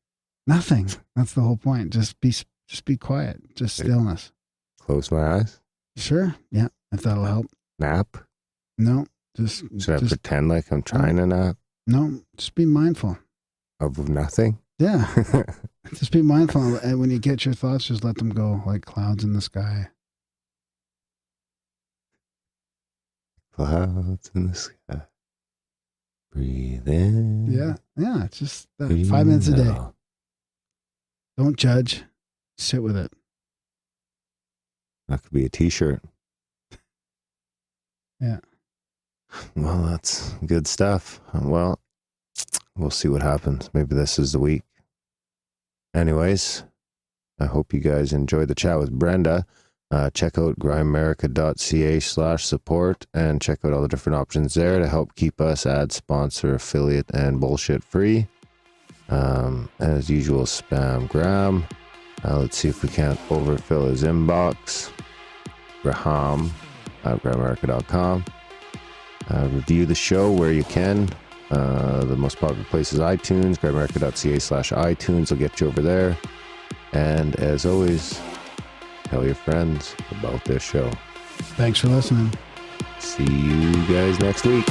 Nothing. That's the whole point. Just be quiet. Just stillness. Close my eyes? Sure. Yeah. If that'll help. Nap? No. Should I pretend like I'm trying to nap? No. Just be mindful. Of nothing? Yeah. Just be mindful. And when you get your thoughts, just let them go like clouds in the sky. Clouds in the sky. Breathe in. Yeah. Yeah. It's just 5 minutes a day. Out. Don't judge. Sit with it. That could be a t-shirt. Yeah. Well, that's good stuff. Well, we'll see what happens. Maybe this is the week. Anyways, I hope you guys enjoyed the chat with Brenda. Check out grimerica.ca/support and check out all the different options there to help keep us ad, sponsor, affiliate, and bullshit free. As usual, spam Graham. Let's see if we can't overfill his inbox. Graham at grimerica.com. Review the show where you can. The most popular place is iTunes. Grimerica.ca/iTunes will get you over there. And as always, tell your friends about this show. Thanks for listening. See you guys next week.